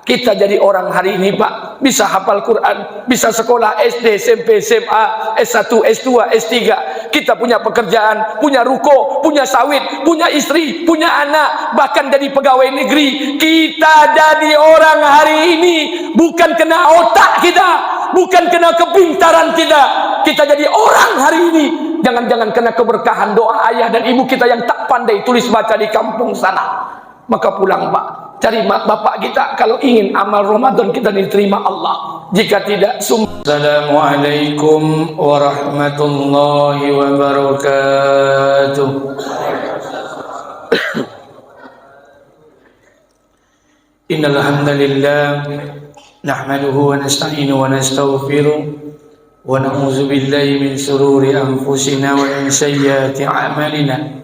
Kita jadi orang hari ini Pak, bisa hafal Quran, bisa sekolah SD, SMP, SMA, S1, S2, S3. Kita punya pekerjaan, punya ruko, punya sawit, punya istri, punya anak, bahkan jadi pegawai negeri. Kita jadi orang hari ini bukan kena otak kita, bukan kena kepintaran kita. Kita jadi orang hari ini jangan-jangan kena keberkahan doa ayah dan ibu kita yang tak pandai tulis baca di kampung sana. Maka pulang Pak, cari mak bapak kita kalau ingin amal Ramadan kita diterima Allah. Jika tidak, Assalamualaikum warahmatullahi wabarakatuh. Innal hamdalillah nahmaduhu wa nasta'inu wa nastaghfiruh wa na'udzu billahi min shururi anfusina wa min sayyiati a'malina.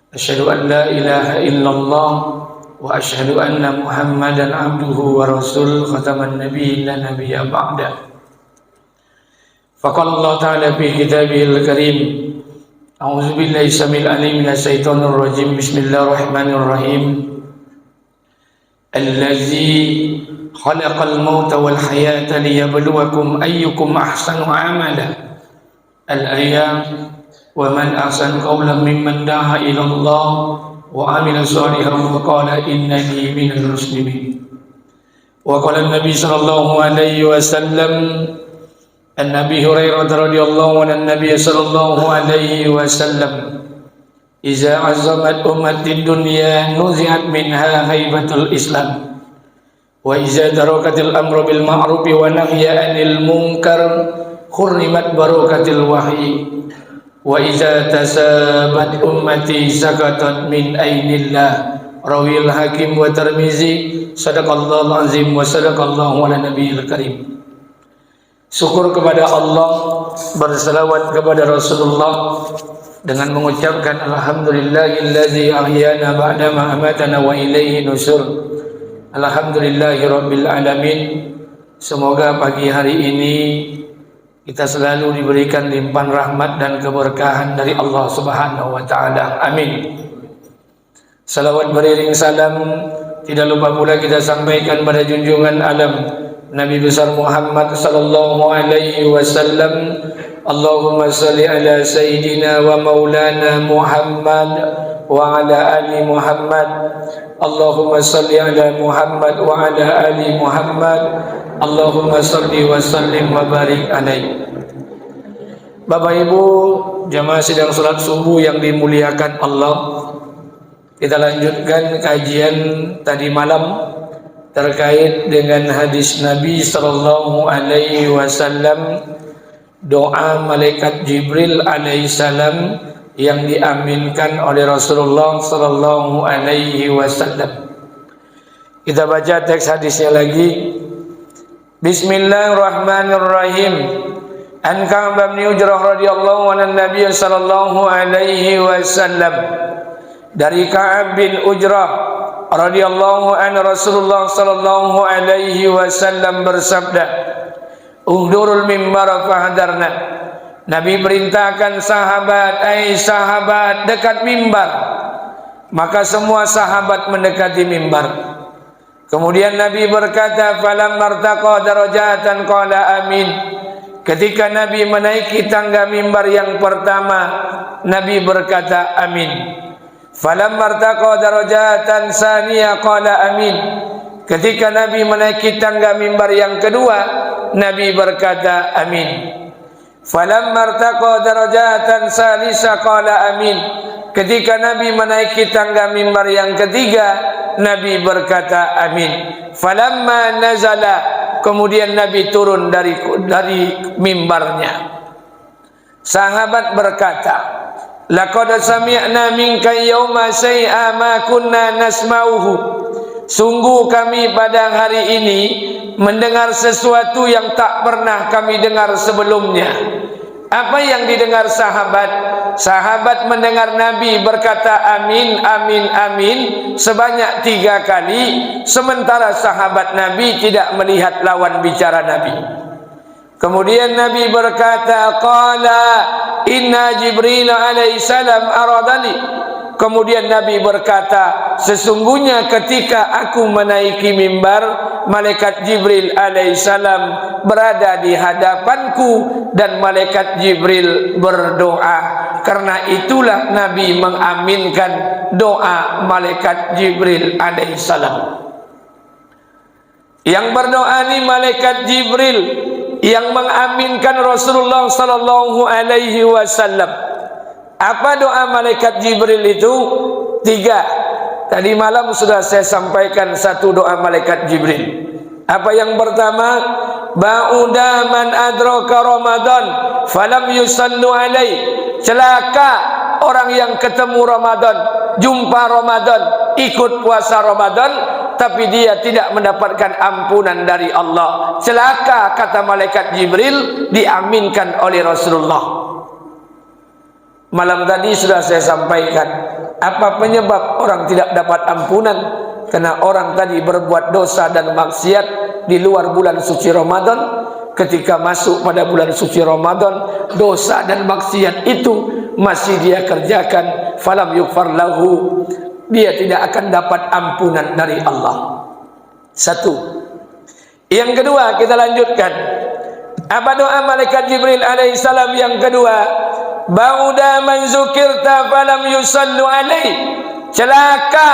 Asyhadu an la ilaha illallah wa asyhadu anna Muhammadan abduhu wa rasul khataman nabiyyin la nabiyya ba'da. Faqala Allah ta'ala fi kitabihil karim. A'udzu billahi samil alim minash shaitonir rajim. Bismillahirrahmanirrahim. Allazi khalaqal mauta wal hayata liyabluwakum ayyukum ahsanu amala. Al-ayat. Wa man ahsanu qawlan mimman da'a ila Allah wa 'amila shalihan wa qala innani minal muslimin. Wa qala an-nabi sallallahu alaihi wasallam an Nabi Hurairah radhiyallahu anhu an-nabiy sallallahu alaihi wasallam iza 'azzamat ummatid dunya nuzi'at minha haibatul islam wa iza darakatil amru bil ma'ruf wa nahya 'anil munkar hurrimat barakatil wahyi. Wa iza tasabat ummati sakatat min ainillah. Rawil Hakim wa Tirmizi. Sadaqallahul azim wa sadaqallahu ala nabiyil karim. Syukur kepada Allah, berselawat kepada Rasulullah dengan mengucapkan alhamdulillahillazi ahyana ba'dama amatana wa ilaihi nusur. Alhamdulillahirabbil alamin. Semoga pagi hari ini kita selalu diberikan limpahan rahmat dan keberkahan dari Allah Subhanahu wa taala. Amin. Salawat beriring salam tidak lupa pula kita sampaikan pada junjungan alam Nabi besar Muhammad sallallahu alaihi wasallam. Allahumma salli ala sayyidina wa maulana Muhammad wa ala ali Muhammad. Allahumma salli ala Muhammad wa ala ali Muhammad. Allahumma salli wa sallim wa barik alaih. Bapak Ibu jamaah sidang salat subuh yang dimuliakan Allah, kita lanjutkan kajian tadi malam terkait dengan hadis Nabi sallallahu alaihi wasallam, doa malaikat Jibril alaihissalam yang diaminkan oleh Rasulullah sallallahu alaihi wasallam. Kita baca teks hadisnya lagi. Bismillahirrahmanirrahim. An Ka'ab bin Ujrah radhiyallahu anhu Nabi sallallahu alaihi wasallam. Dari Ka'ab bin Ujrah radhiyallahu anhu Rasulullah sallallahu alaihi wasallam bersabda, "Uhdurul mimbar fahadarna." Nabi perintahkan sahabat, sahabat dekat mimbar. Maka semua sahabat mendekati mimbar. Kemudian Nabi berkata, "Falam martaqa darajatan qala amin." Ketika Nabi menaiki tangga mimbar yang pertama, Nabi berkata amin. Falam martaqa darajatan saniyah qala amin. Ketika Nabi menaiki tangga mimbar yang kedua, Nabi berkata amin. Falam martaqa darajatan salisa qala amin. Ketika Nabi menaiki tangga mimbar yang ketiga, Nabi berkata amin. Falamma nazala, kemudian Nabi turun dari mimbarnya. Sahabat berkata, laqad sami'na minka yauma syai'a ma kunna nasma'uhu. Sungguh kami pada hari ini mendengar sesuatu yang tak pernah kami dengar sebelumnya. Apa yang didengar sahabat? Sahabat mendengar Nabi berkata amin, amin, amin sebanyak 3 kali. Sementara sahabat Nabi tidak melihat lawan bicara Nabi. Kemudian Nabi berkata, qala inna Jibril alaihissalam aradani. Kemudian Nabi berkata, sesungguhnya ketika aku menaiki mimbar, malaikat Jibril alaihissalam berada di hadapanku dan malaikat Jibril berdoa. Karena itulah Nabi mengaminkan doa malaikat Jibril alaihissalam. Yang berdoa ini malaikat Jibril, yang mengaminkan Rasulullah sallallahu alaihi wasallam. Apa doa malaikat Jibril itu? 3. Tadi malam sudah saya sampaikan satu doa malaikat Jibril. Apa yang pertama? Ba'uda man adraka Ramadan falam yusallu alai. Celaka orang yang ketemu Ramadan, jumpa Ramadan, ikut puasa Ramadan, tapi dia tidak mendapatkan ampunan dari Allah. Celaka, kata malaikat Jibril, diaminkan oleh Rasulullah. Malam tadi sudah saya sampaikan apa penyebab orang tidak dapat ampunan. Karena orang tadi berbuat dosa dan maksiat di luar bulan suci Ramadan. Ketika masuk pada bulan suci Ramadan, dosa dan maksiat itu masih dia kerjakan. Falam yughfar lahu, dia tidak akan dapat ampunan dari Allah. 1. Yang kedua, kita lanjutkan. Apa doa malaikat Jibril alaihissalam yang kedua? Ba'uda man zukirta falam yusallu alaih. Celaka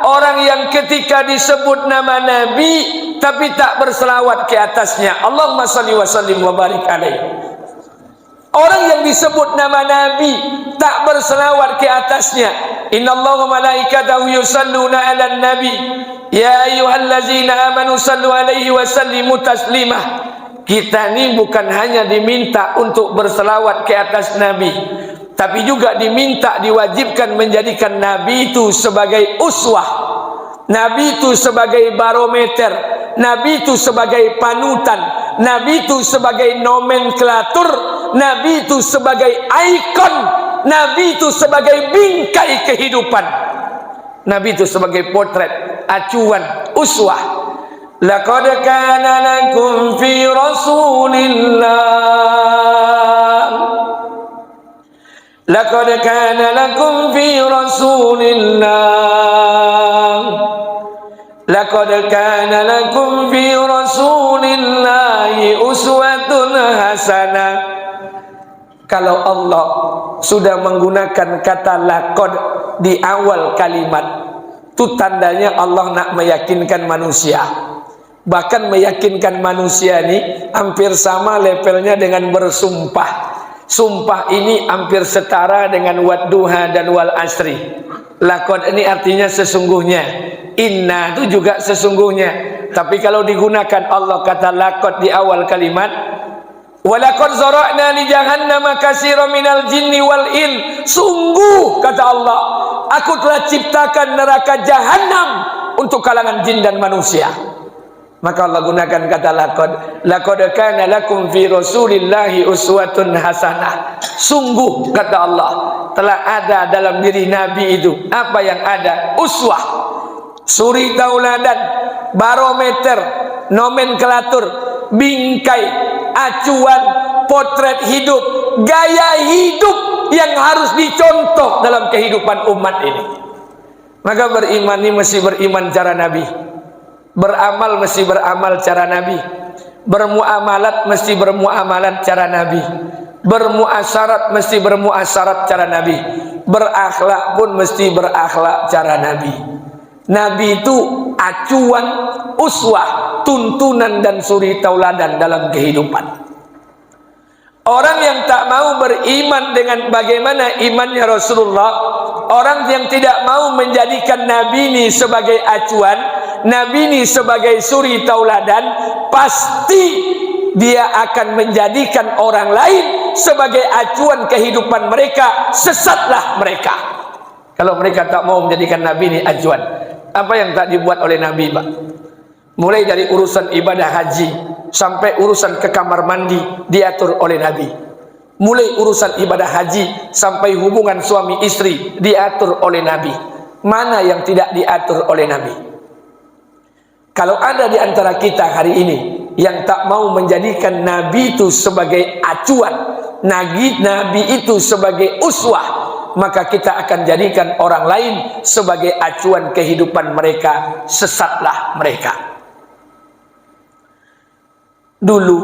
orang yang ketika disebut nama Nabi tapi tak berselawat ke atasnya. Allahumma salli wa sallim wa barik alaih. Orang yang disebut nama Nabi tak berselawat ke atasnya. Innallaha malaikatahu yusalluna 'alan nabi ya ayyuhallazina amanu sallu alaihi wa sallimu taslimah. Kita ini bukan hanya diminta untuk berselawat ke atas Nabi, tapi juga diminta, diwajibkan menjadikan Nabi itu sebagai uswah, Nabi itu sebagai barometer, Nabi itu sebagai panutan, Nabi itu sebagai nomenklatur, Nabi itu sebagai ikon, Nabi itu sebagai bingkai kehidupan, Nabi itu sebagai potret, acuan, uswah. Laqad kana lakum fi Rasulillah, laqad kana lakum fi Rasulillah, laqad kana lakum fi Rasulillahi uswatun hasanah. Kalau Allah sudah menggunakan kata laqad di awal kalimat, itu tandanya Allah nak meyakinkan manusia. Bahkan meyakinkan manusia ini hampir sama levelnya dengan bersumpah. Sumpah ini hampir setara dengan wadduha dan wal asri. Laqad ini artinya sesungguhnya. Inna itu juga sesungguhnya. Tapi kalau digunakan Allah kata laqad di awal kalimat, walaqad zara'na li jahannama katsiran minal jinni wal in. Sungguh kata Allah, aku telah ciptakan neraka jahanam untuk kalangan jin dan manusia. Maka Allah gunakan kata laqad. Laqad kana lakum fi Rasulillahi uswatun hasanah. Sungguh kata Allah, telah ada dalam diri Nabi itu apa yang ada? Uswah, suri tauladan, barometer, nomenklatur, bingkai, acuan, potret hidup, gaya hidup yang harus dicontoh dalam kehidupan umat ini. Maka beriman ini mesti beriman cara Nabi, beramal mesti beramal cara Nabi, bermuamalat mesti bermuamalat cara Nabi, bermuasyarat mesti bermuasyarat cara Nabi, berakhlak pun mesti berakhlak cara Nabi. Nabi itu acuan, uswah, tuntunan dan suri tauladan dalam kehidupan. Orang yang tak mau beriman dengan bagaimana imannya Rasulullah, orang yang tidak mau menjadikan Nabi ini sebagai acuan, Nabi ini sebagai suri tauladan, pasti dia akan menjadikan orang lain sebagai acuan kehidupan mereka. Sesatlah mereka kalau mereka tak mau menjadikan Nabi ini acuan. Apa yang tak dibuat oleh Nabi, Pak? Mulai dari urusan ibadah haji sampai urusan ke kamar mandi diatur oleh Nabi. Mulai urusan ibadah haji sampai hubungan suami istri diatur oleh Nabi. Mana yang tidak diatur oleh Nabi? Kalau ada di antara kita hari ini yang tak mau menjadikan Nabi itu sebagai acuan, Nabi itu sebagai uswah, maka kita akan jadikan orang lain sebagai acuan kehidupan mereka, sesatlah mereka. Dulu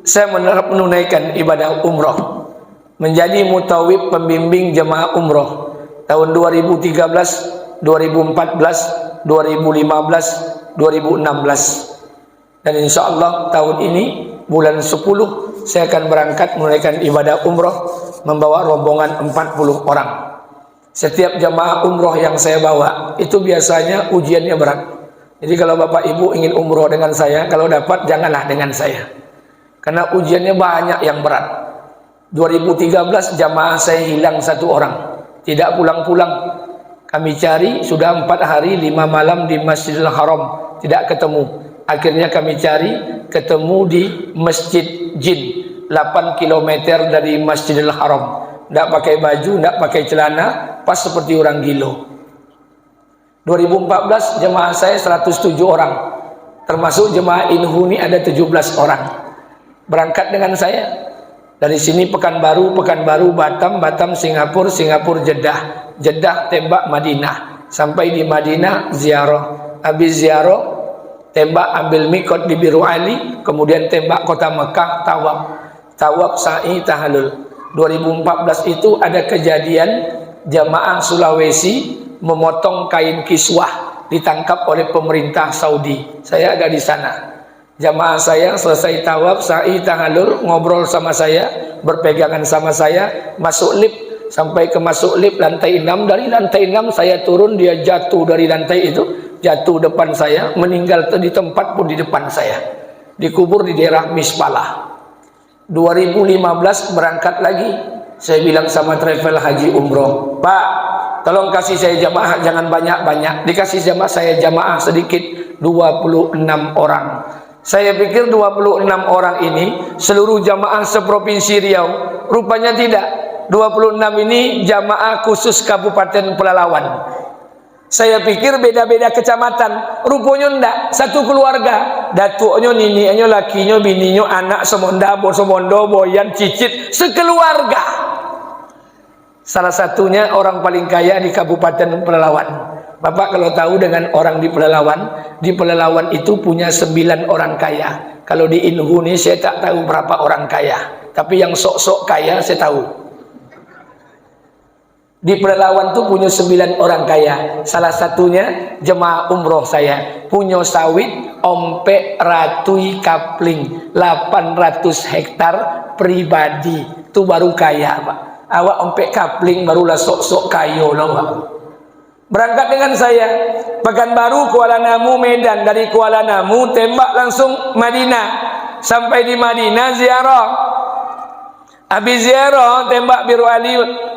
saya menunaikan ibadah umroh, menjadi mutawib pembimbing jemaah umroh tahun 2013, 2014, 2015, 2016, dan insya Allah tahun ini bulan 10 saya akan berangkat menunaikan ibadah umroh membawa rombongan 40 orang. Setiap jamaah umroh yang saya bawa itu biasanya ujiannya berat. Jadi kalau Bapak Ibu ingin umroh dengan saya, kalau dapat janganlah dengan saya, karena ujiannya banyak yang berat. 2013 jamaah saya hilang 1 orang, tidak pulang-pulang. Kami cari sudah 4 hari 5 malam di Masjidil Haram, tidak ketemu. Akhirnya kami cari, ketemu di Masjid Jin, 8 km dari Masjidil Haram. Tidak pakai baju, tidak pakai celana, pas seperti orang gilo. 2014 jemaah saya 107 orang, termasuk jemaah Inhuni ada 17 orang. Berangkat dengan saya. Dari sini Pekanbaru, Batam, Singapura, Jeddah, tembak Madinah. Sampai di Madinah ziarah. Habis ziarah tembak ambil mikot di Biru Ali, kemudian tembak kota Mekah, tawaf sa'i tahallul. 2014 itu ada kejadian jamaah Sulawesi memotong kain kiswah, ditangkap oleh pemerintah Saudi. Saya ada di sana. Jamaah saya selesai tawaf sa'i tahallul, ngobrol sama saya, berpegangan sama saya, masuk lift. Sampai ke masuk lift lantai 6, dari lantai 6 saya turun, dia jatuh dari lantai itu, jatuh depan saya, meninggal di tempat pun di depan saya, dikubur di daerah Mispalah. 2015 berangkat lagi, saya bilang sama travel haji umroh, Pak, tolong kasih saya jamaah, jangan banyak-banyak. Dikasih jamaah, saya jamaah sedikit, 26 orang. Saya pikir 26 orang ini seluruh jamaah seprovinsi Riau. Rupanya tidak. 26 ini jamaah khusus Kabupaten Pelalawan. Saya pikir beda-beda kecamatan. Rupanya enggak, satu keluarga. Datuknya, nininya, lakinya, bininya, anak, semonda, bosomondo, boyan, cicit, sekeluarga. Salah satunya orang paling kaya di Kabupaten Pelalawan. Bapak kalau tahu dengan orang di Pelalawan itu punya 9 orang kaya. Kalau di Inhuni saya tak tahu berapa orang kaya, tapi yang sok-sok kaya saya tahu. Di Pelalawan itu punya 9 orang kaya. Salah satunya jemaah umroh saya, punya sawit ompe ratui kapling 800 hektar pribadi. Itu baru kaya, Pak. Awak ompe kapling barulah sok-sok kaya loh, Pak. Berangkat dengan saya, Pekanbaru, Kuala Namu, Medan. Dari Kuala Namu tembak langsung Madinah. Sampai di Madinah ziarah. Habis ziarah tembak Biru Ali,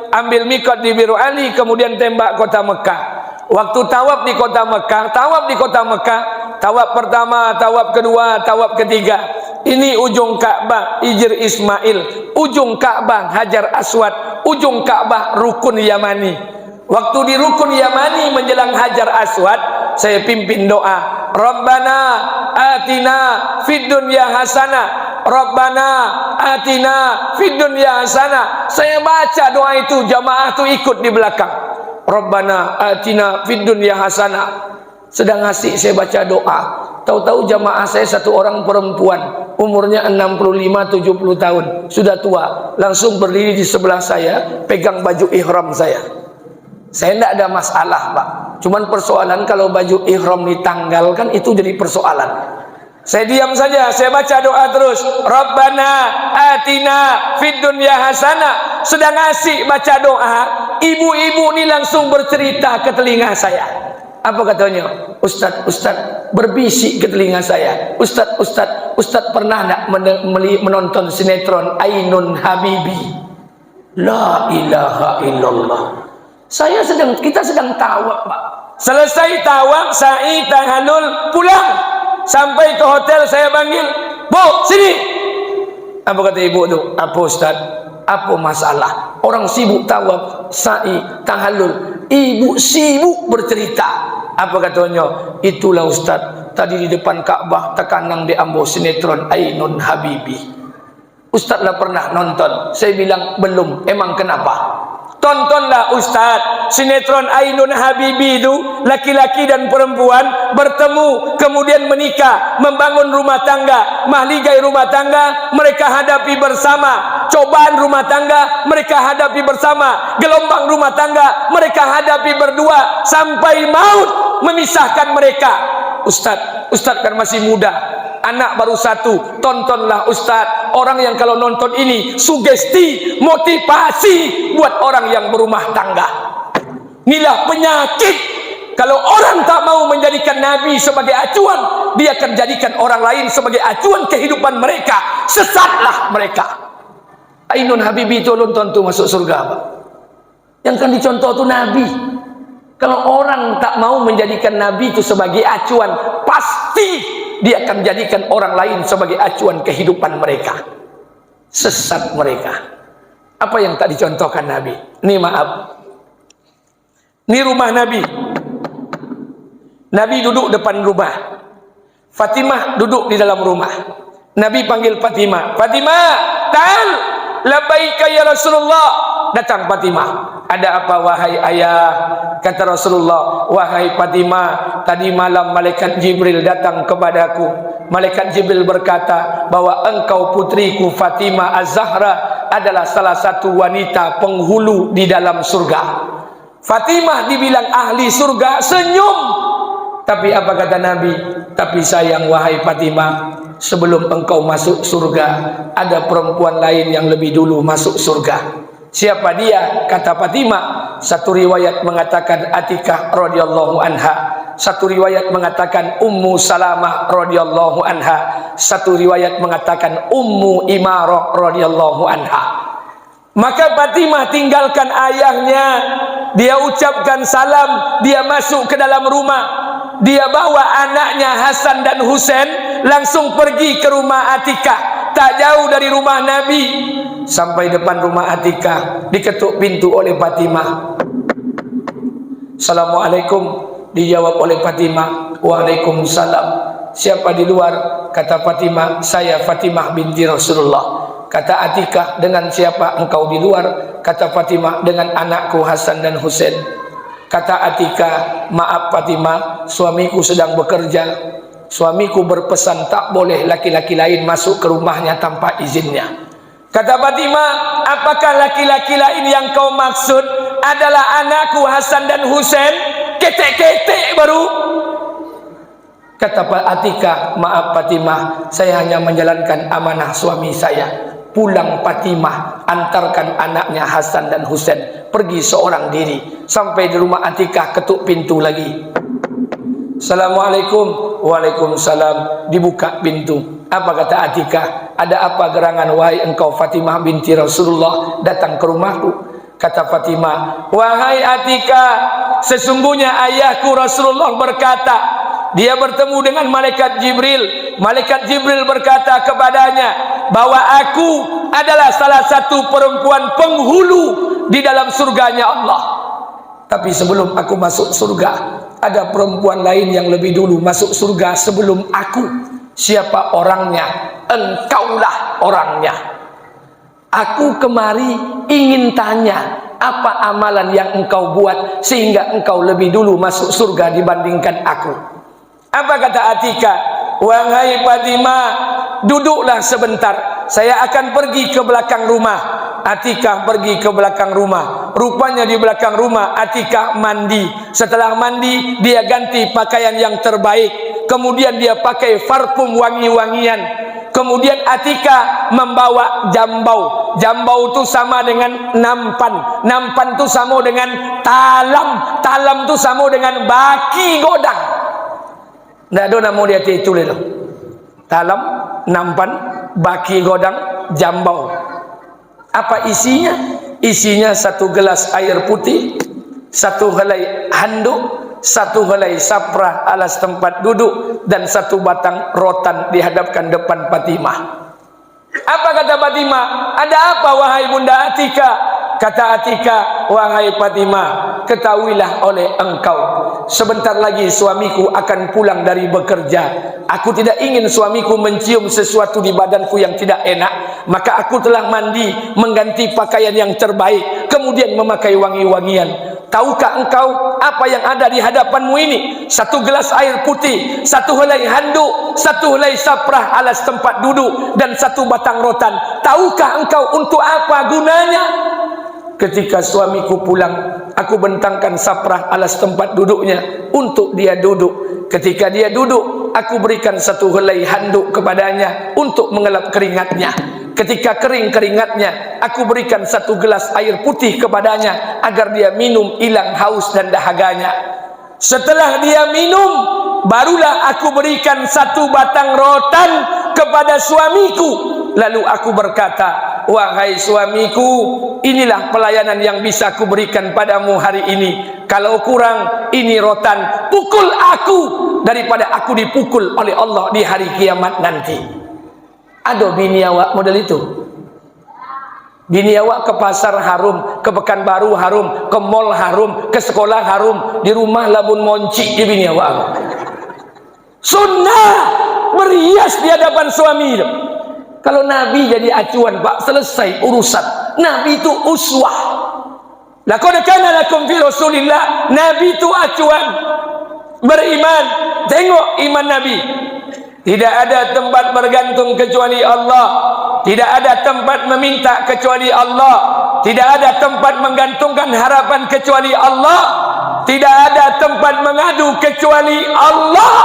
ambil mikot di Biru Ali, kemudian tembak kota Mekah. Waktu tawaf di kota Mekah, tawaf pertama, tawaf kedua, tawaf ketiga. Ini ujung Ka'bah Hijr Ismail, ujung Ka'bah Hajar Aswad, ujung Ka'bah Rukun Yamani. Waktu di Rukun Yamani menjelang Hajar Aswad, saya pimpin doa, Rabbana atina fid dunya hasanah, Rabbana atina fid dunya hasanah. Saya baca doa itu, jamaah itu ikut di belakang, Rabbana atina fid dunya hasanah. Sedang asik saya baca doa, tahu-tahu jamaah saya satu orang perempuan, umurnya 65-70 tahun, sudah tua, langsung berdiri di sebelah saya, pegang baju ihram saya. Saya tidak ada masalah, Pak. Cuman persoalan kalau baju ihram ditanggalkan, itu jadi persoalan. Saya diam saja, saya baca doa terus, Rabbana atina fid dunya hasanah. Sedang asik baca doa, ibu-ibu ini langsung bercerita ke telinga saya. Apa katanya? Ustaz berbisik ke telinga saya, Ustaz pernah tak menonton sinetron Ainun Habibi? La ilaha illallah. Kita sedang tawaf, Pak. Selesai tawaf, sa'i tahallul, pulang. Sampai ke hotel saya panggil, Bu, sini. Apa kata ibu tu? Apa Ustaz? Apa masalah? Orang sibuk tawaf, sa'i tahallul, ibu sibuk bercerita. Apa katanya? Itulah Ustaz, tadi di depan Ka'bah terkanang di ambo sinetron Ainun Habibi. Ustaz lah pernah nonton. Saya bilang belum. Emang kenapa? Tontonlah Ustaz sinetron Ainun Habibi itu, laki-laki dan perempuan bertemu kemudian menikah, membangun rumah tangga, mahligai rumah tangga mereka hadapi bersama, cobaan rumah tangga mereka hadapi bersama, gelombang rumah tangga mereka hadapi berdua sampai maut memisahkan mereka. Ustaz kan masih muda, anak baru 1, tontonlah Ustaz. Orang yang kalau nonton ini sugesti, motivasi buat orang yang berumah tangga. Inilah penyakit. Kalau orang tak mau menjadikan Nabi sebagai acuan, dia akan jadikan orang lain sebagai acuan kehidupan mereka. Sesatlah mereka. Ainun Habibi itu nonton tuh masuk surga, Pak. Yang kan dicontoh tuh Nabi. Kalau orang tak mau menjadikan Nabi itu sebagai acuan, pasti dia akan jadikan orang lain sebagai acuan kehidupan mereka. Sesat mereka. Apa yang tak dicontohkan Nabi? Ini maaf. Ini rumah Nabi. Nabi duduk depan rumah. Fatimah duduk di dalam rumah. Nabi panggil Fatimah. Fatimah, ta'al. Labbaika ya Rasulullah. Datang Fatimah. Ada apa wahai ayah? Kata Rasulullah, wahai Fatimah, tadi malam malaikat Jibril datang kepadaku. Malaikat Jibril berkata bahwa engkau putriku Fatimah Az-Zahra adalah salah satu wanita penghulu di dalam surga. Fatimah dibilang ahli surga, senyum. Tapi apa kata Nabi? Tapi sayang wahai Fatimah, sebelum engkau masuk surga, ada perempuan lain yang lebih dulu masuk surga. Siapa dia? Kata Fatimah. Satu riwayat mengatakan Atikah radhiyallahu anha, satu riwayat mengatakan Ummu Salamah radhiyallahu anha, satu riwayat mengatakan Ummu Imarah radhiyallahu anha. Maka Fatimah tinggalkan ayahnya, dia ucapkan salam, dia masuk ke dalam rumah, dia bawa anaknya Hasan dan Husain langsung pergi ke rumah Atikah, tak jauh dari rumah Nabi. Sampai depan rumah Atikah, diketuk pintu oleh Fatimah. Assalamualaikum, dijawab oleh Fatimah. Waalaikumsalam. Siapa di luar? Kata Fatimah, saya Fatimah binti Rasulullah. Kata Atikah, dengan siapa engkau di luar? Kata Fatimah, dengan anakku Hasan dan Husain. Kata Atikah, maaf Fatimah, suamiku sedang bekerja. Suamiku berpesan tak boleh laki-laki lain masuk ke rumahnya tanpa izinnya. Kata Fatimah, apakah laki-laki lain yang kau maksud adalah anakku Hasan dan Husain? Ketek-ketek baru. Kata Atikah, maaf Fatimah, saya hanya menjalankan amanah suami saya. Pulang Fatimah, antarkan anaknya Hasan dan Husain pergi seorang diri. Sampai di rumah Atikah, ketuk pintu lagi. Assalamualaikum. Waalaikumsalam. Dibuka pintu. Apa kata Atikah? Ada apa gerangan wahai engkau Fatimah binti Rasulullah datang ke rumahku? Kata Fatimah, wahai Atikah, sesungguhnya ayahku Rasulullah berkata, dia bertemu dengan malaikat Jibril. Malaikat Jibril berkata kepadanya bahwa aku adalah salah satu perempuan penghulu di dalam surganya Allah. Tapi sebelum aku masuk surga, ada perempuan lain yang lebih dulu masuk surga sebelum aku. Siapa orangnya? Engkaulah orangnya. Aku kemari ingin tanya, apa amalan yang engkau buat sehingga engkau lebih dulu masuk surga dibandingkan aku? Apa kata Atikah? Wahai Fatimah, duduklah sebentar, saya akan pergi ke belakang rumah. Atikah pergi ke belakang rumah. Rupanya di belakang rumah Atikah mandi. Setelah mandi, dia ganti pakaian yang terbaik. Kemudian dia pakai parfum wangi-wangian. Kemudian Atikah membawa jambau. Jambau itu sama dengan nampan. Nampan itu sama dengan talam. Talam itu sama dengan baki godang. Tidak ada nama dia tulis. Talam, nampan, baki godang, jambau. Apa isinya? Isinya satu gelas air putih, satu helai handuk, satu helai saprah alas tempat duduk, dan satu batang rotan dihadapkan depan Fatimah. Apa kata Fatimah? Ada apa wahai Bunda Atikah? kata Atika, wahai Fatimah, ketahuilah oleh engkau, sebentar lagi suamiku akan pulang dari bekerja. Aku tidak ingin suamiku mencium sesuatu di badanku yang tidak enak, maka aku telah mandi, mengganti pakaian yang terbaik, kemudian memakai wangi-wangian. Tahukah engkau apa yang ada di hadapanmu ini? Satu gelas air putih, satu helai handuk, satu helai saprah alas tempat duduk, dan satu batang rotan. Tahukah engkau untuk apa gunanya? Ketika suamiku pulang, aku bentangkan saprah alas tempat duduknya untuk dia duduk. Ketika dia duduk, aku berikan satu helai handuk kepadanya untuk mengelap keringatnya. Ketika kering keringatnya, aku berikan satu gelas air putih kepadanya agar dia minum, hilang haus dan dahaganya. Setelah dia minum, barulah aku berikan satu batang rotan kepada suamiku. Lalu aku berkata, wahai suamiku, inilah pelayanan yang bisa aku berikan padamu hari ini. Kalau kurang, ini rotan, pukul aku daripada aku dipukul oleh Allah di hari kiamat nanti. Ada bini awak model itu. Bini awak ke pasar harum, ke Pekanbaru harum, ke mall harum, ke sekolah harum, di rumah labun moncik di bini awak. Sunnah berhias di hadapan suami itu. Kalau Nabi jadi acuan, Pak, selesai urusan. Nabi itu uswah. Laqad kana lakum fi Rasulillah, Nabi itu acuan. Beriman, tengok iman Nabi. Tidak ada tempat bergantung kecuali Allah. Tidak ada tempat meminta kecuali Allah. Tidak ada tempat menggantungkan harapan kecuali Allah. Tidak ada tempat mengadu kecuali Allah.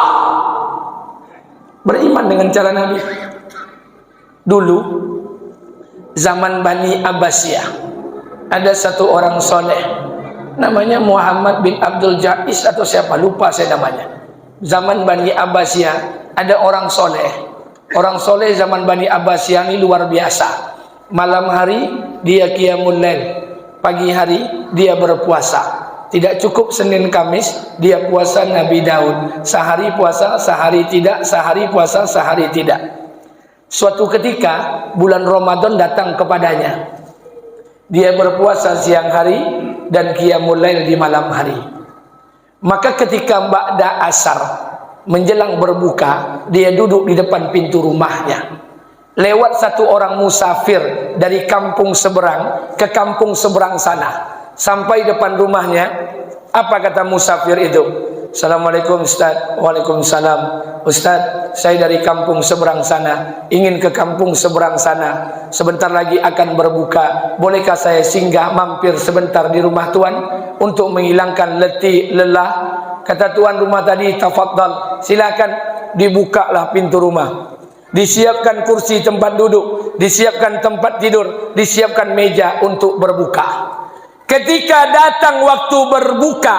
Beriman dengan cara Nabi. Dulu zaman Bani Abbasiyah, ada satu orang soleh namanya Muhammad bin Abdul Jais atau siapa, lupa saya namanya. Zaman Bani Abbasiyah ada orang soleh. Orang soleh zaman Bani Abbasiyah ini luar biasa. Malam hari dia qiyamul lail, pagi hari dia berpuasa. Tidak cukup Senin Kamis, dia puasa Nabi Daud. Sehari puasa, sehari tidak, sehari puasa, sehari tidak. Suatu ketika bulan Ramadan datang kepadanya. Dia berpuasa siang hari dan qiyamul lail di malam hari. Maka ketika ba'da asar menjelang berbuka, dia duduk di depan pintu rumahnya. Lewat satu orang musafir dari kampung seberang ke kampung seberang sana. Sampai depan rumahnya, apa kata musafir itu? Assalamualaikum Ustaz. Waalaikumsalam. Ustaz, saya dari kampung seberang sana, ingin ke kampung seberang sana. Sebentar lagi akan berbuka. Bolehkah saya singgah mampir sebentar di rumah Tuan untuk menghilangkan letih lelah? Kata tuan rumah tadi, tafadhal, silakan. Dibukalah pintu rumah. Disiapkan kursi tempat duduk, disiapkan tempat tidur, disiapkan meja untuk berbuka. Ketika datang waktu berbuka,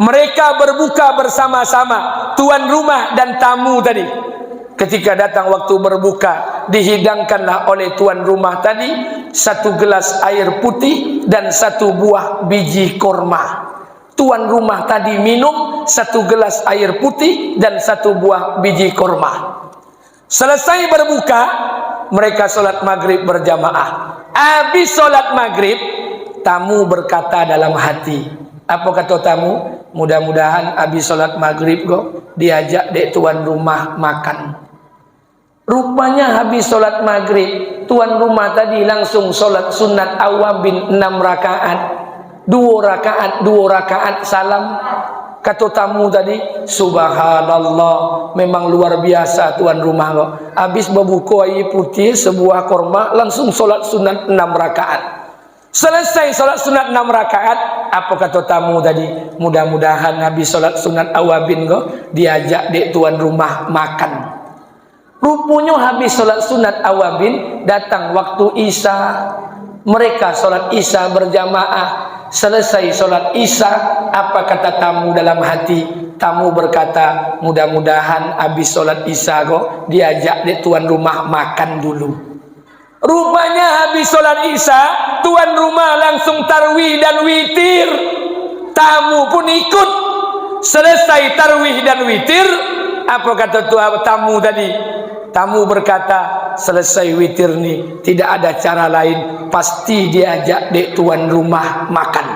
mereka berbuka bersama-sama, tuan rumah dan tamu tadi. Ketika datang waktu berbuka, dihidangkanlah oleh tuan rumah tadi satu gelas air putih dan satu buah biji korma. Tuan rumah tadi minum satu gelas air putih dan satu buah biji korma. Selesai berbuka, mereka sholat maghrib berjamaah. Habis sholat maghrib, tamu berkata dalam hati. Apa kata tamu? Mudah-mudahan habis sholat maghrib kok diajak dek tuan rumah makan. Rupanya habis sholat maghrib, tuan rumah tadi langsung sholat sunat awabin 6 rakaat. 2 rakaat salam. Kata tamu tadi, subhanallah, memang luar biasa tuan rumah kok. Habis berbuka air putih sebuah korma, langsung sholat sunat 6 rakaat. Selesai sholat sunat 6 rakaat, apa kata tamu tadi? Mudah-mudahan habis sholat sunat awabin kok diajak dek tuan rumah makan. Rupanya habis sholat sunat awabin, datang waktu isya. Mereka sholat isya berjamaah. Selesai sholat isya, apa kata tamu dalam hati? Tamu berkata, mudah-mudahan habis sholat isya kok diajak dek tuan rumah makan dulu. Rupanya habis sholat isya, tuan rumah langsung tarwih dan witir. Tamu pun ikut. Selesai tarwih dan witir, apa kata tamu tadi? Tamu berkata, selesai witir nih, tidak ada cara lain, pasti diajak dek tuan rumah makan.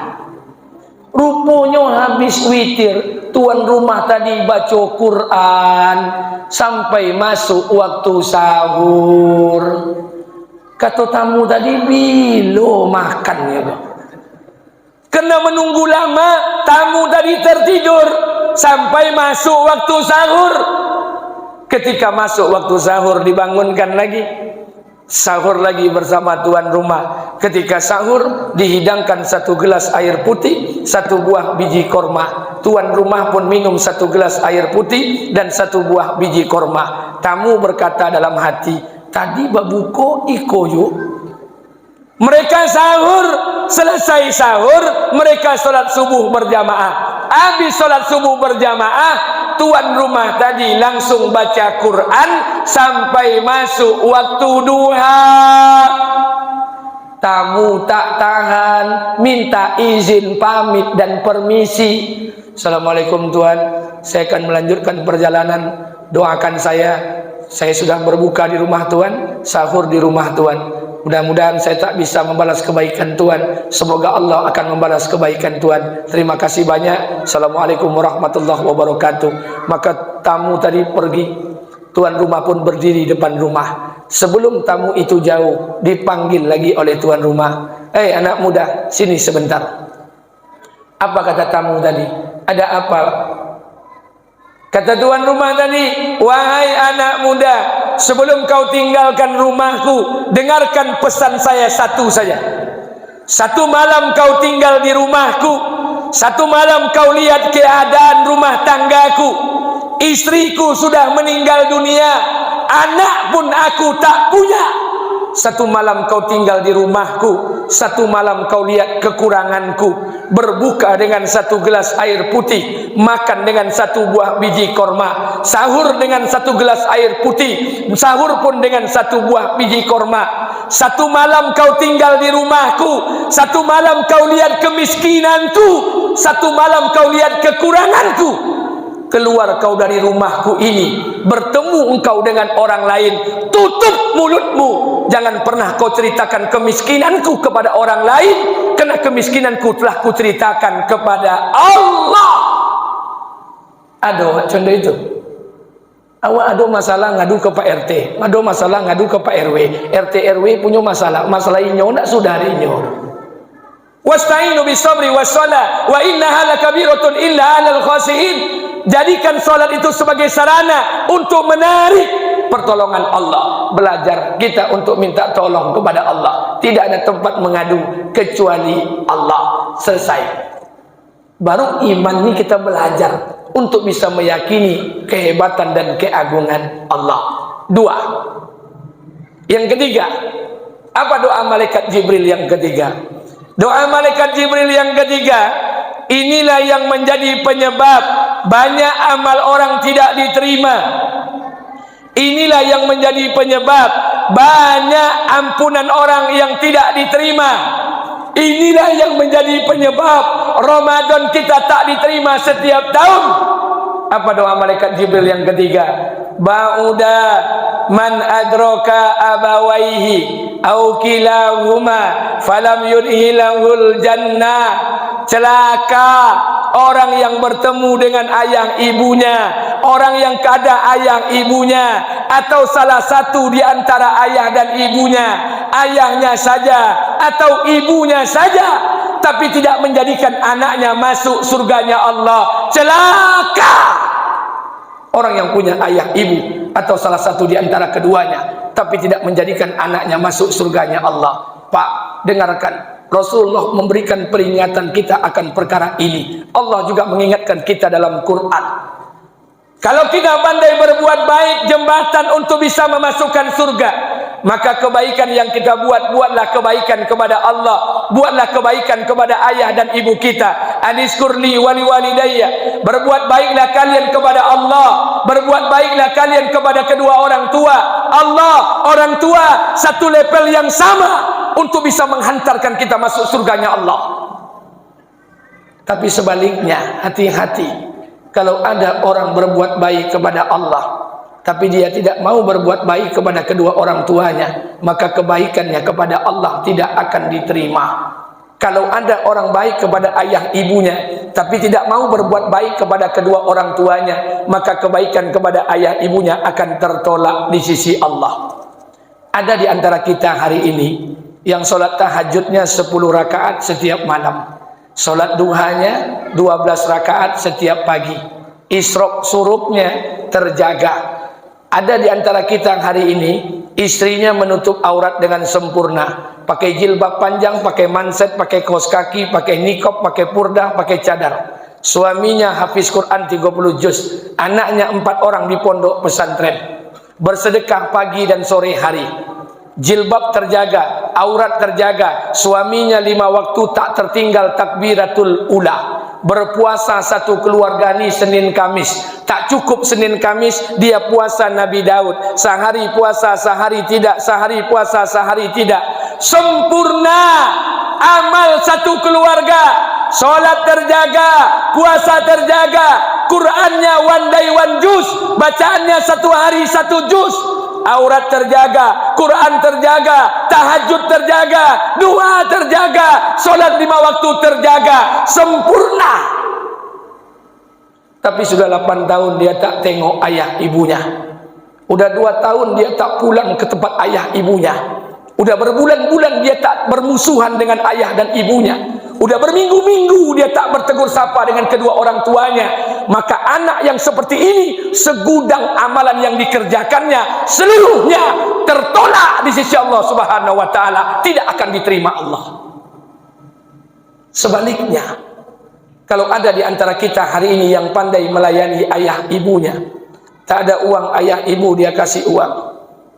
Rupanya habis witir, tuan rumah tadi baca Quran sampai masuk waktu sahur. Kata tamu tadi, bilo makannya bang. Kena menunggu lama, tamu tadi tertidur sampai masuk waktu sahur. Ketika masuk waktu sahur dibangunkan lagi, sahur lagi bersama tuan rumah. Ketika sahur dihidangkan 1 gelas air putih, 1 buah biji korma. Tuan rumah pun minum 1 gelas air putih dan 1 buah biji korma. Tamu berkata dalam hati, tadi babuko iko yuk. Mereka sahur, selesai sahur mereka sholat subuh berjamaah. Habis sholat subuh berjamaah, tuan rumah tadi langsung baca Quran sampai masuk waktu duha. Tamu tak tahan, minta izin, pamit dan permisi. Assalamualaikum tuan, saya akan melanjutkan perjalanan. Doakan saya sudah berbuka di rumah tuan, sahur di rumah tuan. Mudah-mudahan saya tak bisa membalas kebaikan Tuhan. Semoga Allah akan membalas kebaikan Tuhan. Terima kasih banyak. Assalamualaikum warahmatullahi wabarakatuh. Maka tamu tadi pergi. Tuan rumah pun berdiri depan rumah. Sebelum tamu itu jauh, dipanggil lagi oleh tuan rumah. Anak muda, sini sebentar. Apa kata tamu tadi? Ada apa? Kata tuan rumah tadi, wahai anak muda, sebelum kau tinggalkan rumahku, dengarkan pesan saya satu saja. 1 malam kau tinggal di rumahku, 1 malam kau lihat keadaan rumah tanggaku. Istriku sudah meninggal dunia, anak pun aku tak punya. 1 malam kau tinggal di rumahku, 1 malam kau lihat kekuranganku. Berbuka dengan 1 gelas air putih, makan dengan 1 buah biji korma, sahur dengan 1 gelas air putih, sahur pun dengan 1 buah biji korma. 1 malam kau tinggal di rumahku, 1 malam kau lihat kemiskinanku, 1 malam kau lihat kekuranganku. Keluar kau dari rumahku ini, bertemu engkau dengan orang lain, tutup mulutmu. Jangan pernah kau ceritakan kemiskinanku kepada orang lain, karena kemiskinanku telah kuceritakan kepada Allah. Aduh, contoh itu. Awak ada masalah ngadu ke Pak RT, ada masalah ngadu ke Pak RW. RT RW punya masalah inyo nak saudari inyo. Wasta'inu bis-sabri was-shalah wa innaha lakabiratun illa 'alal khashiin. Jadikan salat itu sebagai sarana untuk menarik pertolongan Allah. Belajar kita untuk minta tolong kepada Allah. Tidak ada tempat mengadu kecuali Allah. Selesai. Baru iman ini kita belajar untuk bisa meyakini kehebatan dan keagungan Allah. 2. Yang ketiga, apa doa malaikat Jibril yang ketiga? Doa malaikat Jibril yang ketiga, inilah yang menjadi penyebab banyak amal orang tidak diterima. Inilah yang menjadi penyebab banyak ampunan orang yang tidak diterima. Inilah yang menjadi penyebab Ramadan kita tak diterima setiap tahun. Apa doa malaikat Jibril yang ketiga? Ba'uda man adraka abawaihi au kilahuma falam yudhilahul jannah. Celaka orang yang bertemu dengan ayah ibunya, orang yang kada ayah ibunya, atau salah satu di antara ayah dan ibunya, ayahnya saja atau ibunya saja, tapi tidak menjadikan anaknya masuk surganya Allah. Celaka orang yang punya ayah ibu atau salah satu di antara keduanya, tapi tidak menjadikan anaknya masuk surganya Allah. Pak, dengarkan, Rasulullah memberikan peringatan kita akan perkara ini. Allah juga mengingatkan kita dalam Quran. Kalau kita pandai berbuat baik, jembatan untuk bisa memasukkan surga, maka kebaikan yang kita buatlah kebaikan kepada Allah, buatlah kebaikan kepada ayah dan ibu kita. Aniskurli wali walidayya, berbuat baiklah kalian kepada Allah, berbuat baiklah kalian kepada kedua orang tua. Allah, orang tua, satu level yang sama untuk bisa menghantarkan kita masuk surganya Allah. Tapi sebaliknya, hati-hati. Kalau ada orang berbuat baik kepada Allah, tapi dia tidak mau berbuat baik kepada kedua orang tuanya, maka kebaikannya kepada Allah tidak akan diterima. Kalau ada orang baik kepada ayah ibunya, tapi tidak mau berbuat baik kepada kedua orang tuanya, maka kebaikan kepada ayah ibunya akan tertolak di sisi Allah. Ada di antara kita hari ini yang sholat tahajudnya 10 rakaat setiap malam, sholat duhanya 12 rakaat setiap pagi, isrok suruknya terjaga. Ada di antara kita hari ini istrinya menutup aurat dengan sempurna, pakai jilbab panjang, pakai manset, pakai kaos kaki, pakai nikob, pakai purdah, pakai cadar. Suaminya hafiz Quran 30 juz, anaknya 4 orang di pondok pesantren, bersedekah pagi dan sore hari, jilbab terjaga, aurat terjaga, suaminya 5 waktu tak tertinggal takbiratul ula, berpuasa satu keluarga ni Senin Kamis. Tak cukup Senin Kamis, dia puasa Nabi Daud, sehari puasa sehari tidak, sehari puasa sehari tidak. Sempurna amal satu keluarga, solat terjaga, puasa terjaga, Qurannya one day one juz, bacaannya satu hari satu juz, aurat terjaga, Quran terjaga, tahajud terjaga, doa terjaga, solat 5 waktu terjaga, sempurna. Tapi sudah 8 tahun dia tak tengok ayah ibunya. Udah 2 tahun dia tak pulang ke tempat ayah ibunya. Udah berbulan-bulan dia tak bermusuhan dengan ayah dan ibunya. Udah berminggu-minggu dia tak bertegur sapa dengan kedua orang tuanya. Maka anak yang seperti ini, segudang amalan yang dikerjakannya seluruhnya tertolak di sisi Allah Subhanahu wa taala, tidak akan diterima Allah. Sebaliknya, kalau ada di antara kita hari ini yang pandai melayani ayah ibunya, tak ada uang ayah ibu dia kasih uang,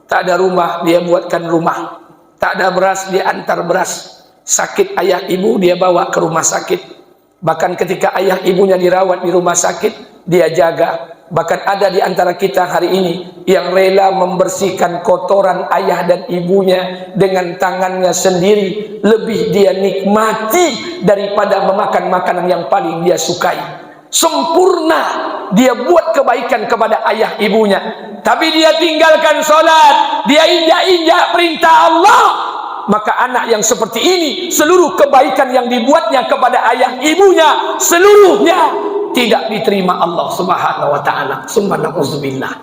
tak ada rumah dia buatkan rumah, tak ada beras dia antar beras, sakit ayah ibu dia bawa ke rumah sakit, bahkan ketika ayah ibunya dirawat di rumah sakit dia jaga. Bahkan ada di antara kita hari ini yang rela membersihkan kotoran ayah dan ibunya dengan tangannya sendiri, lebih dia nikmati daripada memakan makanan yang paling dia sukai. Sempurna dia buat kebaikan kepada ayah ibunya, tapi dia tinggalkan sholat, dia injak-injak perintah Allah. Maka anak yang seperti ini, seluruh kebaikan yang dibuatnya kepada ayah ibunya seluruhnya tidak diterima Allah Subhanahu wa taala. Subhanallah.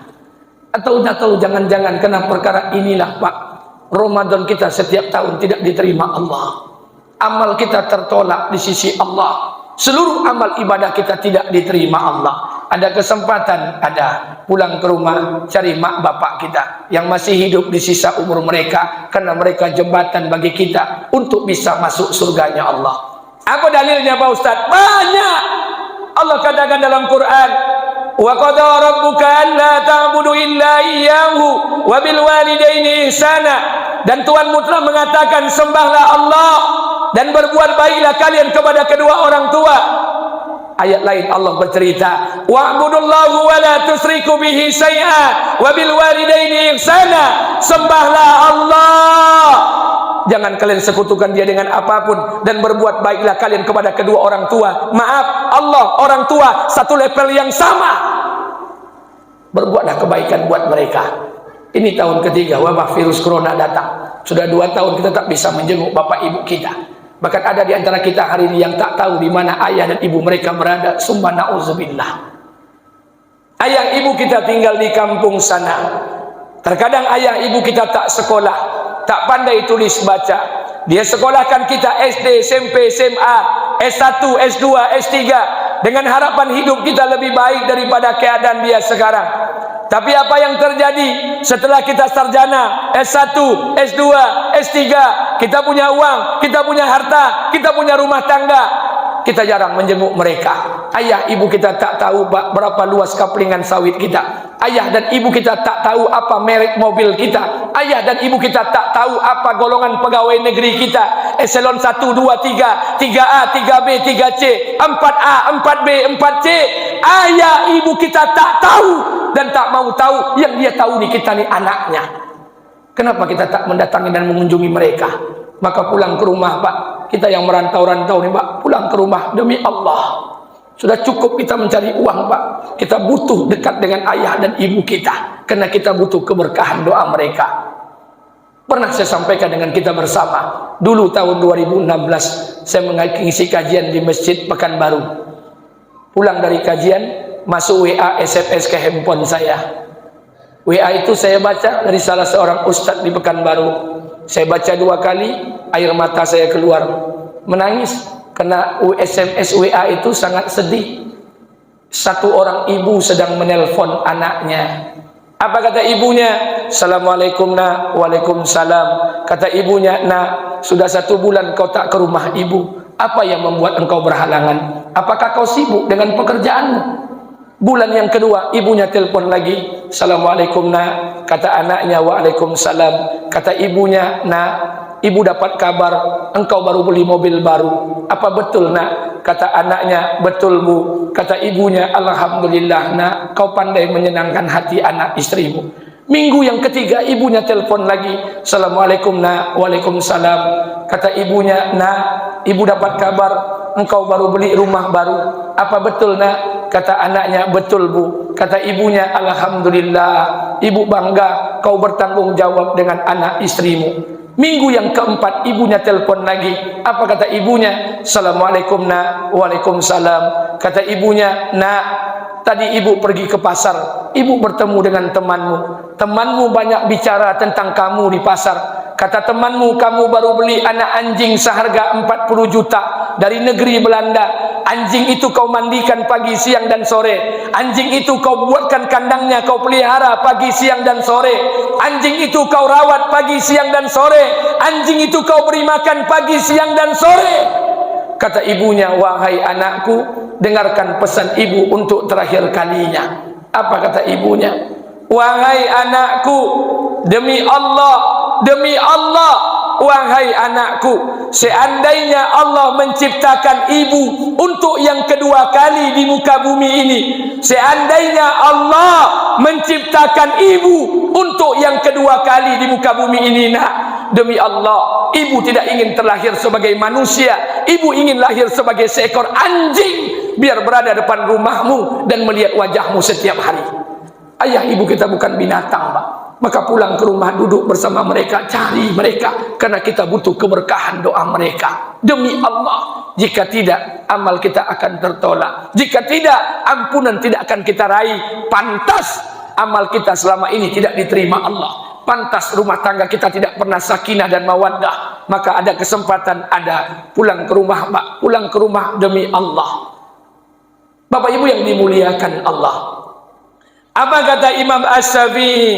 Atau jangan-jangan kena perkara inilah Pak, Ramadan kita setiap tahun tidak diterima Allah. Amal kita tertolak di sisi Allah. Seluruh amal ibadah kita tidak diterima Allah. Ada kesempatan, ada pulang ke rumah, cari mak bapak kita yang masih hidup di sisa umur mereka, karena mereka jembatan bagi kita untuk bisa masuk surganya Allah. Apa dalilnya Pak Ustaz? Banyak. Allah katakan dalam Quran, wa qada rabbuka alla ta'budu illa iyyahu wa bil walidaini ihsana, dan Tuhanmu telah mengatakan sembahlah Allah dan berbuat baiklah kalian kepada kedua orang tua. Ayat lain Allah bercerita, wa'budullaha wa la tusyriku bihi syai'a wa bil walidaini ihsana, sembahlah Allah, jangan kalian sekutukan dia dengan apapun, dan berbuat baiklah kalian kepada kedua orang tua. Maaf, Allah, orang tua satu level yang sama. Berbuatlah kebaikan buat mereka. Ini tahun ketiga wabah virus corona datang. Sudah 2 tahun kita tak bisa menjenguk bapak ibu kita. Bahkan ada di antara kita hari ini yang tak tahu di mana ayah dan ibu mereka berada. Summa na'udzubillah. Ayah ibu kita tinggal di kampung sana. Terkadang ayah ibu kita tak sekolah, tak pandai tulis baca. Dia sekolahkan kita SD, SMP, SMA, S1, S2, S3 dengan harapan hidup kita lebih baik daripada keadaan dia sekarang. Tapi apa yang terjadi setelah kita sarjana, S1, S2, S3, kita punya uang, kita punya harta, kita punya rumah tangga, kita jarang menjenguk mereka. Ayah ibu kita tak tahu berapa luas kaplingan sawit kita. Ayah dan ibu kita tak tahu apa merek mobil kita. Ayah dan ibu kita tak tahu apa golongan pegawai negeri kita. Eselon 1, 2, 3, 3A, 3B, 3C, 4A, 4B, 4C. Ayah ibu kita tak tahu dan tak mau tahu. Yang dia tahu nih kita nih anaknya. Kenapa kita tak mendatangi dan mengunjungi mereka? Maka pulang ke rumah Pak, kita yang merantau-rantau nih Pak, pulang ke rumah demi Allah. Sudah cukup kita mencari uang, Pak. Kita butuh dekat dengan ayah dan ibu kita, karena kita butuh keberkahan doa mereka. Pernah saya sampaikan dengan kita bersama, dulu tahun 2016 saya mengisi kajian di Masjid Pekanbaru. Pulang dari kajian, masuk WA SMS ke handphone saya. WA itu saya baca dari salah seorang ustadz di Pekanbaru. Saya baca 2 kali, air mata saya keluar, menangis. Karena SMS WA itu sangat sedih. Satu orang ibu sedang menelpon anaknya. Apa kata ibunya? Assalamualaikum nak. Waalaikumsalam. Kata ibunya, nak, sudah 1 bulan kau tak ke rumah ibu. Apa yang membuat engkau berhalangan? Apakah kau sibuk dengan pekerjaanmu? Bulan yang kedua, ibunya telepon lagi. Assalamualaikum nak. Kata anaknya, waalaikumsalam. Kata ibunya, nak, ibu dapat kabar engkau baru beli mobil baru. Apa betul nak? Kata anaknya, betul bu. Kata ibunya, alhamdulillah nak, kau pandai menyenangkan hati anak istrimu. Minggu yang ketiga ibunya telepon lagi. Assalamualaikum nak. Waalaikumsalam. Kata ibunya, nak, ibu dapat kabar engkau baru beli rumah baru. Apa betul nak? Kata anaknya, betul bu. Kata ibunya, alhamdulillah, ibu bangga kau bertanggung jawab dengan anak istrimu. Minggu yang keempat ibunya telepon lagi. Apa kata ibunya? Assalamualaikum nak. Waalaikumsalam. Kata ibunya, nak, tadi ibu pergi ke pasar, ibu bertemu dengan temanmu. Temanmu banyak bicara tentang kamu di pasar. Kata temanmu, kamu baru beli anak anjing seharga 40 juta dari negeri Belanda. Anjing itu kau mandikan pagi, siang dan sore. Anjing itu kau buatkan kandangnya, kau pelihara pagi, siang dan sore. Anjing itu kau rawat pagi, siang dan sore. Anjing itu kau beri makan pagi, siang dan sore. Kata ibunya, wahai anakku, dengarkan pesan ibu untuk terakhir kalinya. Apa kata ibunya? Wahai anakku, demi Allah, wahai anakku, seandainya Allah menciptakan ibu untuk yang kedua kali di muka bumi ini, seandainya Allah menciptakan ibu untuk yang kedua kali di muka bumi ini, nak, demi Allah, ibu tidak ingin terlahir sebagai manusia. Ibu ingin lahir sebagai seekor anjing, biar berada depan rumahmu dan melihat wajahmu setiap hari. Ayah ibu kita bukan binatang, Pak. Maka pulang ke rumah, duduk bersama mereka, cari mereka, karena kita butuh keberkahan doa mereka. Demi Allah, jika tidak, amal kita akan tertolak. Jika tidak, ampunan tidak akan kita raih. Pantas amal kita selama ini tidak diterima Allah. Pantas rumah tangga kita tidak pernah sakinah dan mawaddah. Maka ada kesempatan, ada pulang ke rumah, Pak. Pulang ke rumah demi Allah. Bapak Ibu yang dimuliakan Allah, apa kata Imam As-Syafi'i?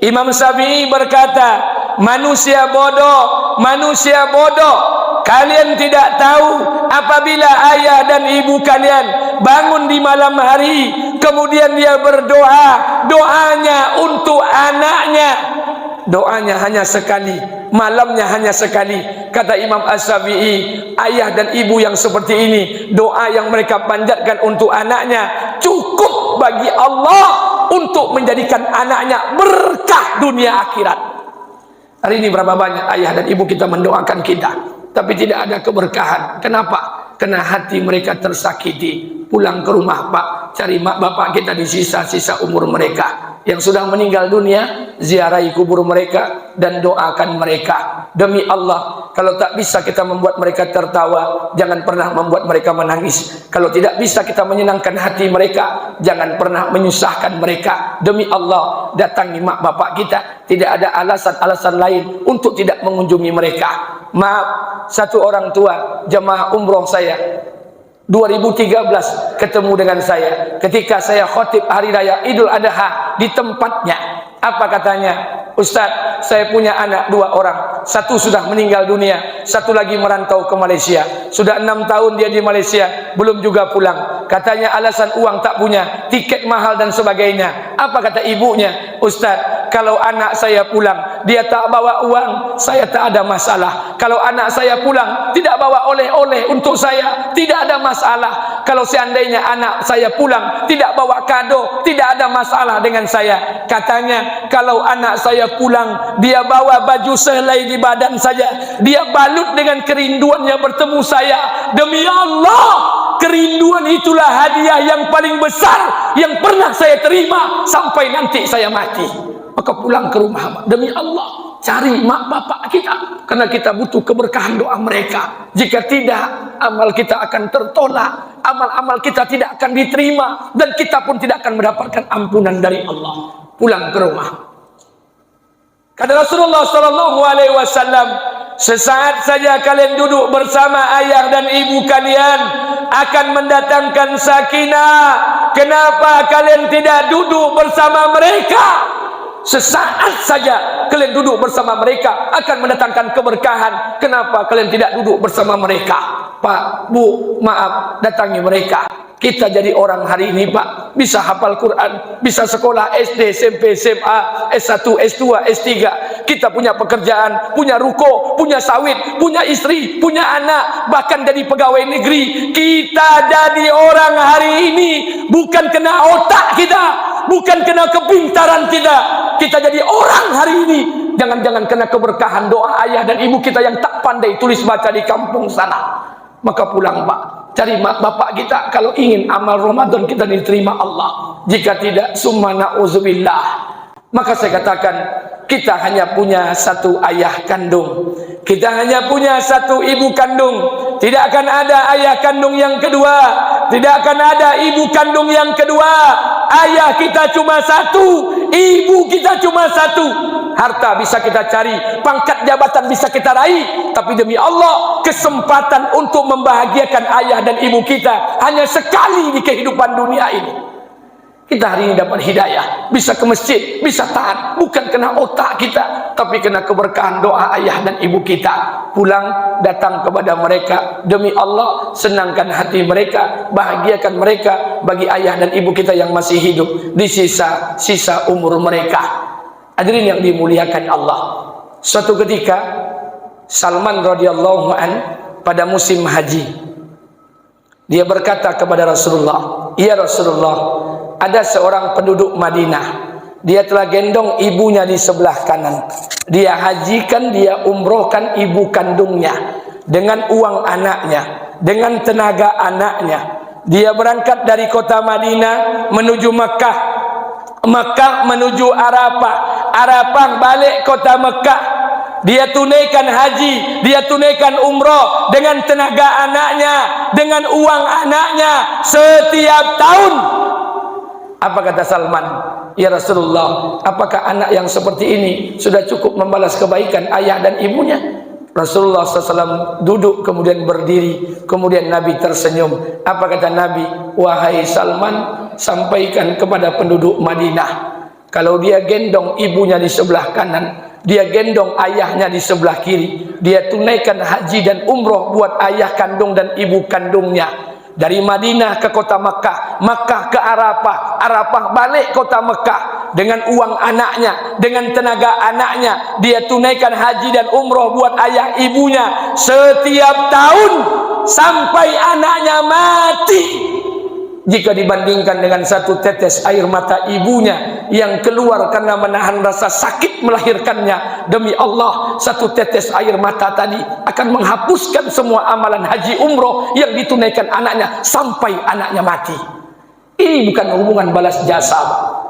Imam Syafi'i berkata, manusia bodoh, manusia bodoh. Kalian tidak tahu apabila ayah dan ibu kalian bangun di malam hari, kemudian dia berdoa, doanya untuk anaknya, doanya hanya sekali, malamnya hanya sekali. Kata Imam As-Syafi'i, ayah dan ibu yang seperti ini, doa yang mereka panjatkan untuk anaknya cukup bagi Allah untuk menjadikan anaknya berkah dunia akhirat. Hari ini berapa banyak ayah dan ibu kita mendoakan kita, tapi tidak ada keberkahan. Kenapa? Karena hati mereka tersakiti. Pulang ke rumah, Pak, cari mak bapak kita di sisa-sisa umur mereka yang sudah meninggal dunia, ziarahi kubur mereka dan doakan mereka. Demi Allah, kalau tak bisa kita membuat mereka tertawa, jangan pernah membuat mereka menangis. Kalau tidak bisa kita menyenangkan hati mereka, jangan pernah menyusahkan mereka. Demi Allah, datangi mak bapak kita. Tidak ada alasan-alasan lain untuk tidak mengunjungi mereka. Maaf, satu orang tua jemaah umroh saya 2013 ketemu dengan saya ketika saya khotib hari raya Idul Adha di tempatnya. Apa katanya? Ustaz, saya punya anak 2 orang. Satu sudah meninggal dunia, satu lagi merantau ke Malaysia. Sudah 6 tahun dia di Malaysia, belum juga pulang. Katanya alasan uang tak punya, tiket mahal dan sebagainya. Apa kata ibunya? Ustaz, kalau anak saya pulang, dia tak bawa uang, saya tak ada masalah. Kalau anak saya pulang, tidak bawa oleh-oleh untuk saya, tidak ada masalah. Kalau seandainya anak saya pulang, tidak bawa kado, tidak ada masalah dengan saya. Katanya, kalau anak saya pulang, dia bawa baju sehelai di badan saja, dia balut dengan kerinduannya bertemu saya. Demi Allah, kerinduan itulah hadiah yang paling besar yang pernah saya terima sampai nanti saya mati. Maka pulang ke rumah, demi Allah, cari mak bapak kita, karena kita butuh keberkahan doa mereka. Jika tidak, amal kita akan tertolak, amal-amal kita tidak akan diterima, dan kita pun tidak akan mendapatkan ampunan dari Allah. Pulang ke rumah. Kata Rasulullah SAW, sesaat saja kalian duduk bersama ayah dan ibu kalian akan mendatangkan sakinah. Kenapa kalian tidak duduk bersama mereka? Sesaat saja kalian duduk bersama mereka akan mendatangkan keberkahan. Kenapa kalian tidak duduk bersama mereka? Pak, Bu, maaf, datangi mereka. Kita jadi orang hari ini, Pak, bisa hafal Quran, bisa sekolah SD, SMP, SMA, S1, S2, S3. Kita punya pekerjaan, punya ruko, punya sawit, punya istri, punya anak, bahkan jadi pegawai negeri. Kita jadi orang hari ini bukan kena otak kita, bukan kena kepintaran kita. Kita jadi orang hari ini jangan-jangan kena keberkahan doa ayah dan ibu kita yang tak pandai tulis baca di kampung sana. Maka pulang, Pak, cari mak bapak kita kalau ingin amal Ramadan kita diterima Allah. Jika tidak, summa na'udzubillah. Maka saya katakan, kita hanya punya satu ayah kandung, kita hanya punya satu ibu kandung. Tidak akan ada ayah kandung yang kedua, tidak akan ada ibu kandung yang kedua. Ayah kita cuma satu, ibu kita cuma satu. Harta bisa kita cari, pangkat jabatan bisa kita raih, tapi demi Allah, kesempatan untuk membahagiakan ayah dan ibu kita hanya sekali di kehidupan dunia ini. Kita hari ini dapat hidayah, bisa ke masjid, bisa taat, bukan kena otak kita, tapi kena keberkahan doa ayah dan ibu kita. Pulang, datang kepada mereka, demi Allah, senangkan hati mereka, bahagiakan mereka bagi ayah dan ibu kita yang masih hidup di sisa umur mereka. Hadirin yang dimuliakan Allah, suatu ketika Salman radhiyallahu an pada musim haji, dia berkata kepada Rasulullah, "Ya Rasulullah, ada seorang penduduk Madinah, dia telah gendong ibunya di sebelah kanan. Dia hajikan, dia umrohkan ibu kandungnya dengan uang anaknya, dengan tenaga anaknya. Dia berangkat dari kota Madinah menuju Makkah, Makkah menuju Arafah, Arafah balik kota Makkah. Dia tunaikan haji, dia tunaikan umroh dengan tenaga anaknya, dengan uang anaknya setiap tahun." Apa kata Salman? "Ya Rasulullah, apakah anak yang seperti ini sudah cukup membalas kebaikan ayah dan ibunya?" Rasulullah SAW duduk, kemudian berdiri, kemudian Nabi tersenyum. Apa kata Nabi? "Wahai Salman, sampaikan kepada penduduk Madinah, kalau dia gendong ibunya di sebelah kanan, dia gendong ayahnya di sebelah kiri, dia tunaikan haji dan umroh buat ayah kandung dan ibu kandungnya. Dari Madinah ke kota Makkah, Makkah ke Arafah, Arafah balik kota Makkah, dengan uang anaknya, dengan tenaga anaknya, dia tunaikan haji dan umroh buat ayah ibunya setiap tahun sampai anaknya mati. Jika dibandingkan dengan satu tetes air mata ibunya yang keluar karena menahan rasa sakit melahirkannya, demi Allah, satu tetes air mata tadi akan menghapuskan semua amalan haji umroh yang ditunaikan anaknya sampai anaknya mati." Ini bukan hubungan balas jasa,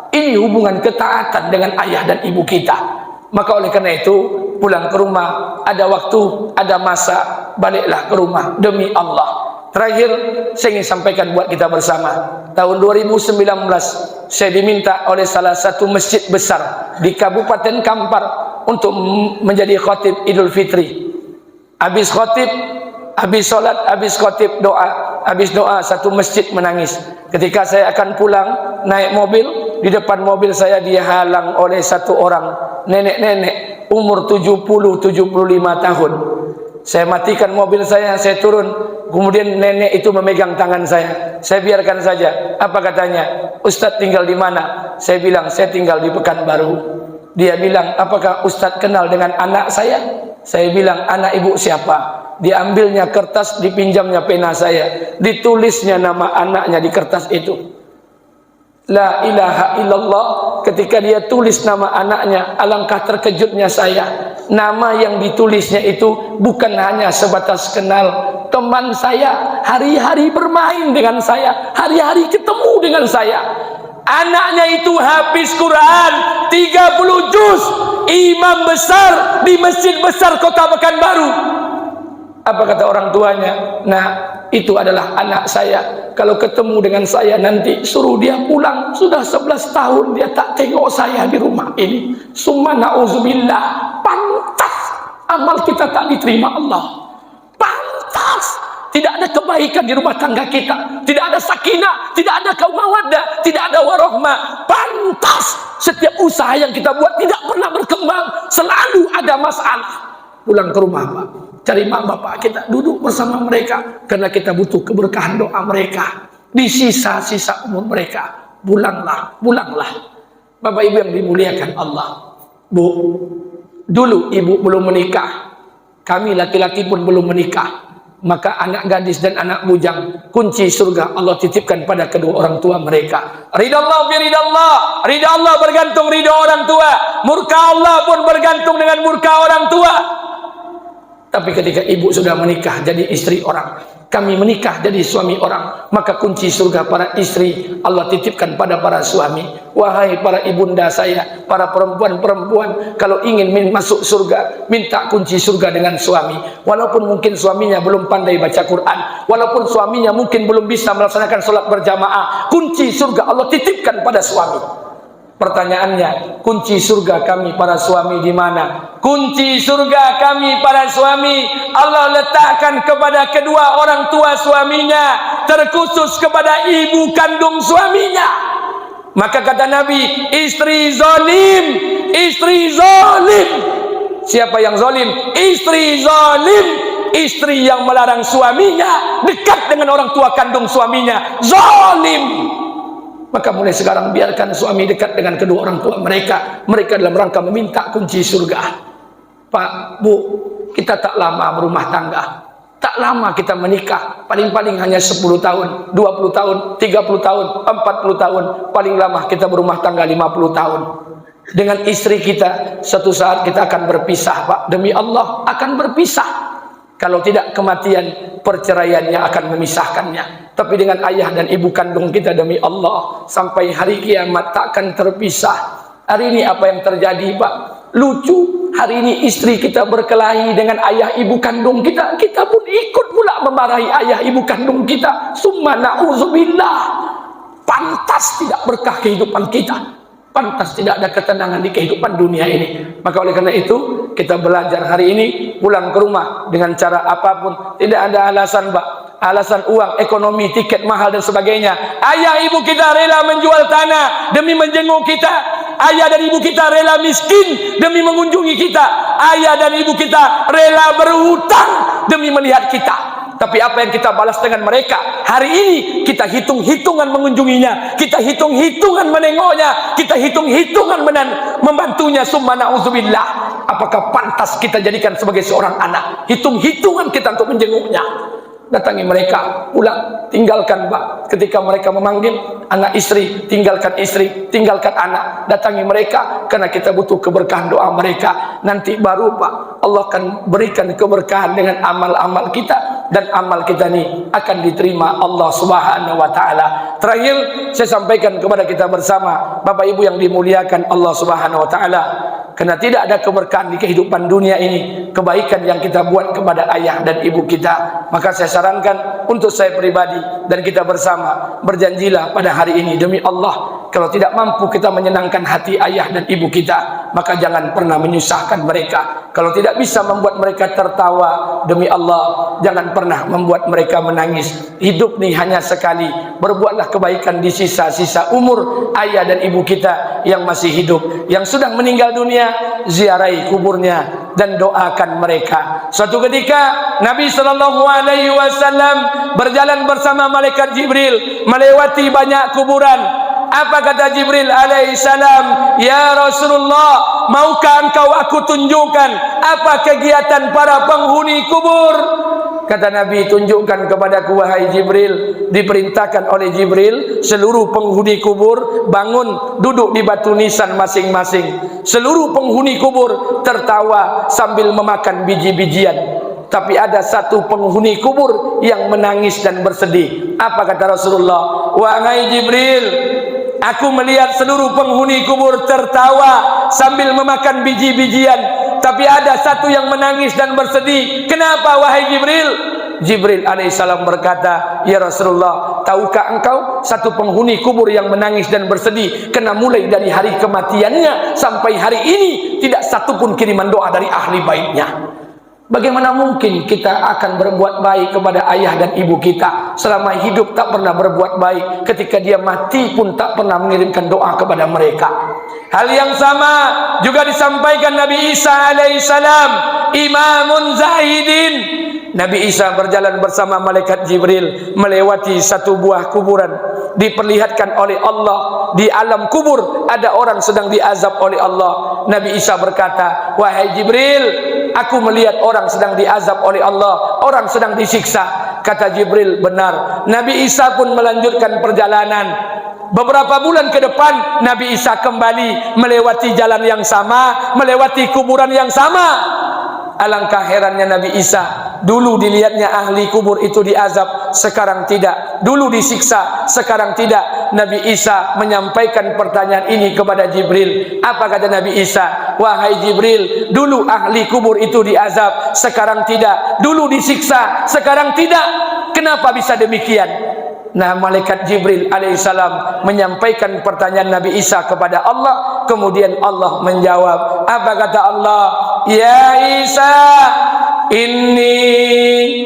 ini hubungan ketaatan dengan ayah dan ibu kita. Maka oleh karena itu, pulang ke rumah, ada waktu, ada masa, baliklah ke rumah demi Allah. Terakhir, saya ingin sampaikan buat kita bersama. Tahun 2019, saya diminta oleh salah satu masjid besar di Kabupaten Kampar untuk menjadi khatib Idul Fitri. Habis khatib, habis sholat, habis khatib doa, habis doa satu masjid menangis. Ketika saya akan pulang, naik mobil, di depan mobil saya dihalang oleh satu orang nenek-nenek umur 70-75 tahun. Saya matikan mobil saya turun, kemudian nenek itu memegang tangan saya biarkan saja. Apa katanya? "Ustadz tinggal di mana?" Saya bilang, "Saya tinggal di Pekanbaru." Dia bilang, "Apakah Ustadz kenal dengan anak saya?" Saya bilang, "Anak ibu siapa?" Diambilnya kertas, dipinjamnya pena saya, ditulisnya nama anaknya di kertas itu. La ilaha illallah. Ketika dia tulis nama anaknya, alangkah terkejutnya saya. Nama yang ditulisnya itu bukan hanya sebatas kenal, teman saya, hari-hari bermain dengan saya, hari-hari ketemu dengan saya. Anaknya itu hafiz Quran 30 juz, imam besar di masjid besar Kota Pekanbaru. Apa kata orang tuanya? Nah, itu adalah anak saya. Kalau ketemu dengan saya nanti suruh dia pulang. Sudah 11 tahun dia tak tengok saya di rumah ini. Summa na'udzubillah. Pantas amal kita tak diterima Allah. Pantas tidak ada kebaikan di rumah tangga kita, tidak ada sakinah, tidak ada mawaddah, tidak ada warahmah. Pantas setiap usaha yang kita buat tidak pernah berkembang, selalu ada masalah. Pulang ke rumah, Pak, cari mak bapak kita, duduk bersama mereka, karena kita butuh keberkahan doa mereka di sisa-sisa umur mereka. Pulanglah. Bapak ibu yang dimuliakan Allah. Bu, dulu ibu belum menikah, kami laki-laki pun belum menikah, maka anak gadis dan anak bujang, kunci surga Allah titipkan pada kedua orang tua mereka. Ridha Allah fi ridha Allah. Ridha Allah bergantung ridha orang tua, murka Allah pun bergantung dengan murka orang tua. Tapi ketika ibu sudah menikah jadi istri orang, kami menikah jadi suami orang, maka kunci surga para istri Allah titipkan pada para suami. Wahai para ibunda saya, para perempuan-perempuan, kalau ingin masuk surga, minta kunci surga dengan suami. Walaupun mungkin suaminya belum pandai baca Quran, walaupun suaminya mungkin belum bisa melaksanakan sholat berjamaah, kunci surga Allah titipkan pada suami. Pertanyaannya, kunci surga kami para suami di mana? Kunci surga kami para suami Allah letakkan kepada kedua orang tua suaminya, terkhusus kepada ibu kandung suaminya. Maka kata Nabi, istri zalim, istri zalim. Siapa yang zalim? Istri zalim, istri yang melarang suaminya dekat dengan orang tua kandung suaminya, zalim. Maka mulai sekarang biarkan suami dekat dengan kedua orang tua mereka. Mereka dalam rangka meminta kunci surga. Pak, Bu, kita tak lama berumah tangga, tak lama kita menikah, paling-paling hanya 10 tahun, 20 tahun, 30 tahun, 40 tahun, paling lama kita berumah tangga 50 tahun. Dengan istri kita, suatu saat kita akan berpisah, Pak. Demi Allah akan berpisah. Kalau tidak, kematian, perceraiannya akan memisahkannya. Tapi dengan ayah dan ibu kandung kita, demi Allah, sampai hari kiamat takkan terpisah. Hari ini apa yang terjadi, Pak? Lucu, hari ini istri kita berkelahi dengan ayah ibu kandung kita, kita pun ikut pula memarahi ayah ibu kandung kita. Summa na'udzubillah. Pantas tidak berkah kehidupan kita, pantas tidak ada ketenangan di kehidupan dunia ini. Maka oleh karena itu, kita belajar hari ini, pulang ke rumah dengan cara apapun. Tidak ada alasan, Pak. Alasan uang, ekonomi, tiket mahal dan sebagainya. Ayah ibu kita rela menjual tanah demi menjenguk kita. Ayah dan ibu kita rela miskin demi mengunjungi kita. Ayah dan ibu kita rela berhutang demi melihat kita. Tapi apa yang kita balas dengan mereka? Hari ini kita hitung-hitungan mengunjunginya, kita hitung-hitungan menengoknya, kita hitung-hitungan membantunya. Summa na'udzubillah. Apakah pantas kita jadikan sebagai seorang anak? Hitung-hitungan kita untuk menjenguknya. Datangi mereka, pulang, tinggalkan, Pak. Ketika mereka memanggil anak istri, tinggalkan istri, tinggalkan anak. Datangi mereka, karena kita butuh keberkahan doa mereka. Nanti baru, Pak, Allah akan berikan keberkahan dengan amal-amal kita, dan amal kita ini akan diterima Allah Subhanahu wa taala. Terakhir, saya sampaikan kepada kita bersama, Bapak Ibu yang dimuliakan Allah Subhanahu wa taala, karena tidak ada keberkahan di kehidupan dunia ini, kebaikan yang kita buat kepada ayah dan ibu kita. Maka saya sarankan untuk saya pribadi dan kita bersama, berjanjilah pada hari ini demi Allah, kalau tidak mampu kita menyenangkan hati ayah dan ibu kita, maka jangan pernah menyusahkan mereka. Kalau tidak bisa membuat mereka tertawa, demi Allah, jangan pernah membuat mereka menangis. Hidup ini hanya sekali. Berbuatlah kebaikan di sisa-sisa umur ayah dan ibu kita yang masih hidup. Yang sudah meninggal dunia, ziarahi kuburnya dan doakan mereka. Suatu ketika Nabi SAW berjalan bersama malaikat Jibril melewati banyak kuburan. Apa kata Jibril alaihissalam? Ya Rasulullah, maukah engkau aku tunjukkan apa kegiatan para penghuni kubur? Kata Nabi, tunjukkan kepadaku wahai Jibril. Diperintahkan oleh Jibril, seluruh penghuni kubur bangun, duduk di batu nisan masing-masing. Seluruh penghuni kubur tertawa sambil memakan biji-bijian. tapi ada satu penghuni kubur yang menangis dan bersedih. Apa kata Rasulullah? Wahai Jibril, aku melihat seluruh penghuni kubur tertawa sambil memakan biji-bijian, tapi ada satu yang menangis dan bersedih. Kenapa wahai Jibril? Jibril alaihissalam berkata, ya Rasulullah, tahukah engkau satu penghuni kubur yang menangis dan bersedih karena mulai dari hari kematiannya sampai hari ini tidak satu pun kiriman doa dari ahli baitnya. Bagaimana mungkin kita akan berbuat baik kepada ayah dan ibu kita selama hidup tak pernah berbuat baik, ketika dia mati pun tak pernah mengirimkan doa kepada mereka. Hal yang sama juga disampaikan Nabi Isa alaihissalam, imamun zahidin. Nabi Isa berjalan bersama malaikat Jibril melewati satu buah kuburan. Diperlihatkan oleh Allah di alam kubur ada orang sedang diazab oleh Allah. Nabi Isa berkata, wahai Jibril, aku melihat orang sedang diazab oleh Allah, orang sedang disiksa. Kata Jibril, benar. Nabi Isa pun melanjutkan perjalanan. Beberapa bulan ke depan Nabi Isa kembali melewati jalan yang sama, melewati kuburan yang sama. Alangkah herannya Nabi Isa. Dulu dilihatnya ahli kubur itu diazab, sekarang tidak. Dulu disiksa, sekarang tidak. Nabi Isa menyampaikan pertanyaan ini kepada Jibril. Apa kata Nabi Isa? Wahai Jibril, dulu ahli kubur itu diazab, sekarang tidak. Dulu disiksa, sekarang tidak. Kenapa bisa demikian? Nah, malaikat Jibril alaihissalam menyampaikan pertanyaan Nabi Isa kepada Allah. Kemudian Allah menjawab. Apa kata Allah? Ya Isa, inni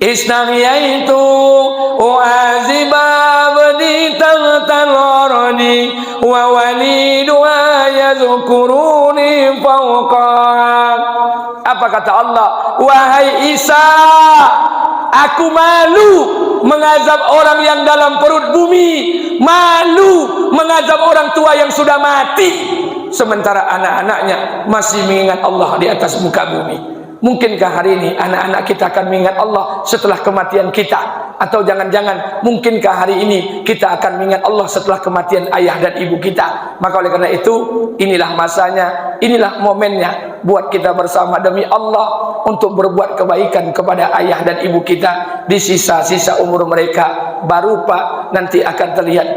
istahyaitu u'aziba abdi tantarani wa walidu yazkuruni fawqa. Apa kata Allah? Wahai Isa, aku malu mengazab orang yang dalam perut bumi, malu mengazab orang tua yang sudah mati, sementara anak-anaknya masih mengingat Allah di atas muka bumi. Mungkinkah hari ini anak-anak kita akan mengingat Allah setelah kematian kita? Atau jangan-jangan mungkinkah hari ini kita akan mengingat Allah setelah kematian ayah dan ibu kita? Maka oleh karena itu, inilah masanya, inilah momennya buat kita bersama demi Allah untuk berbuat kebaikan kepada ayah dan ibu kita di sisa-sisa umur mereka. Baru Pak nanti akan terlihat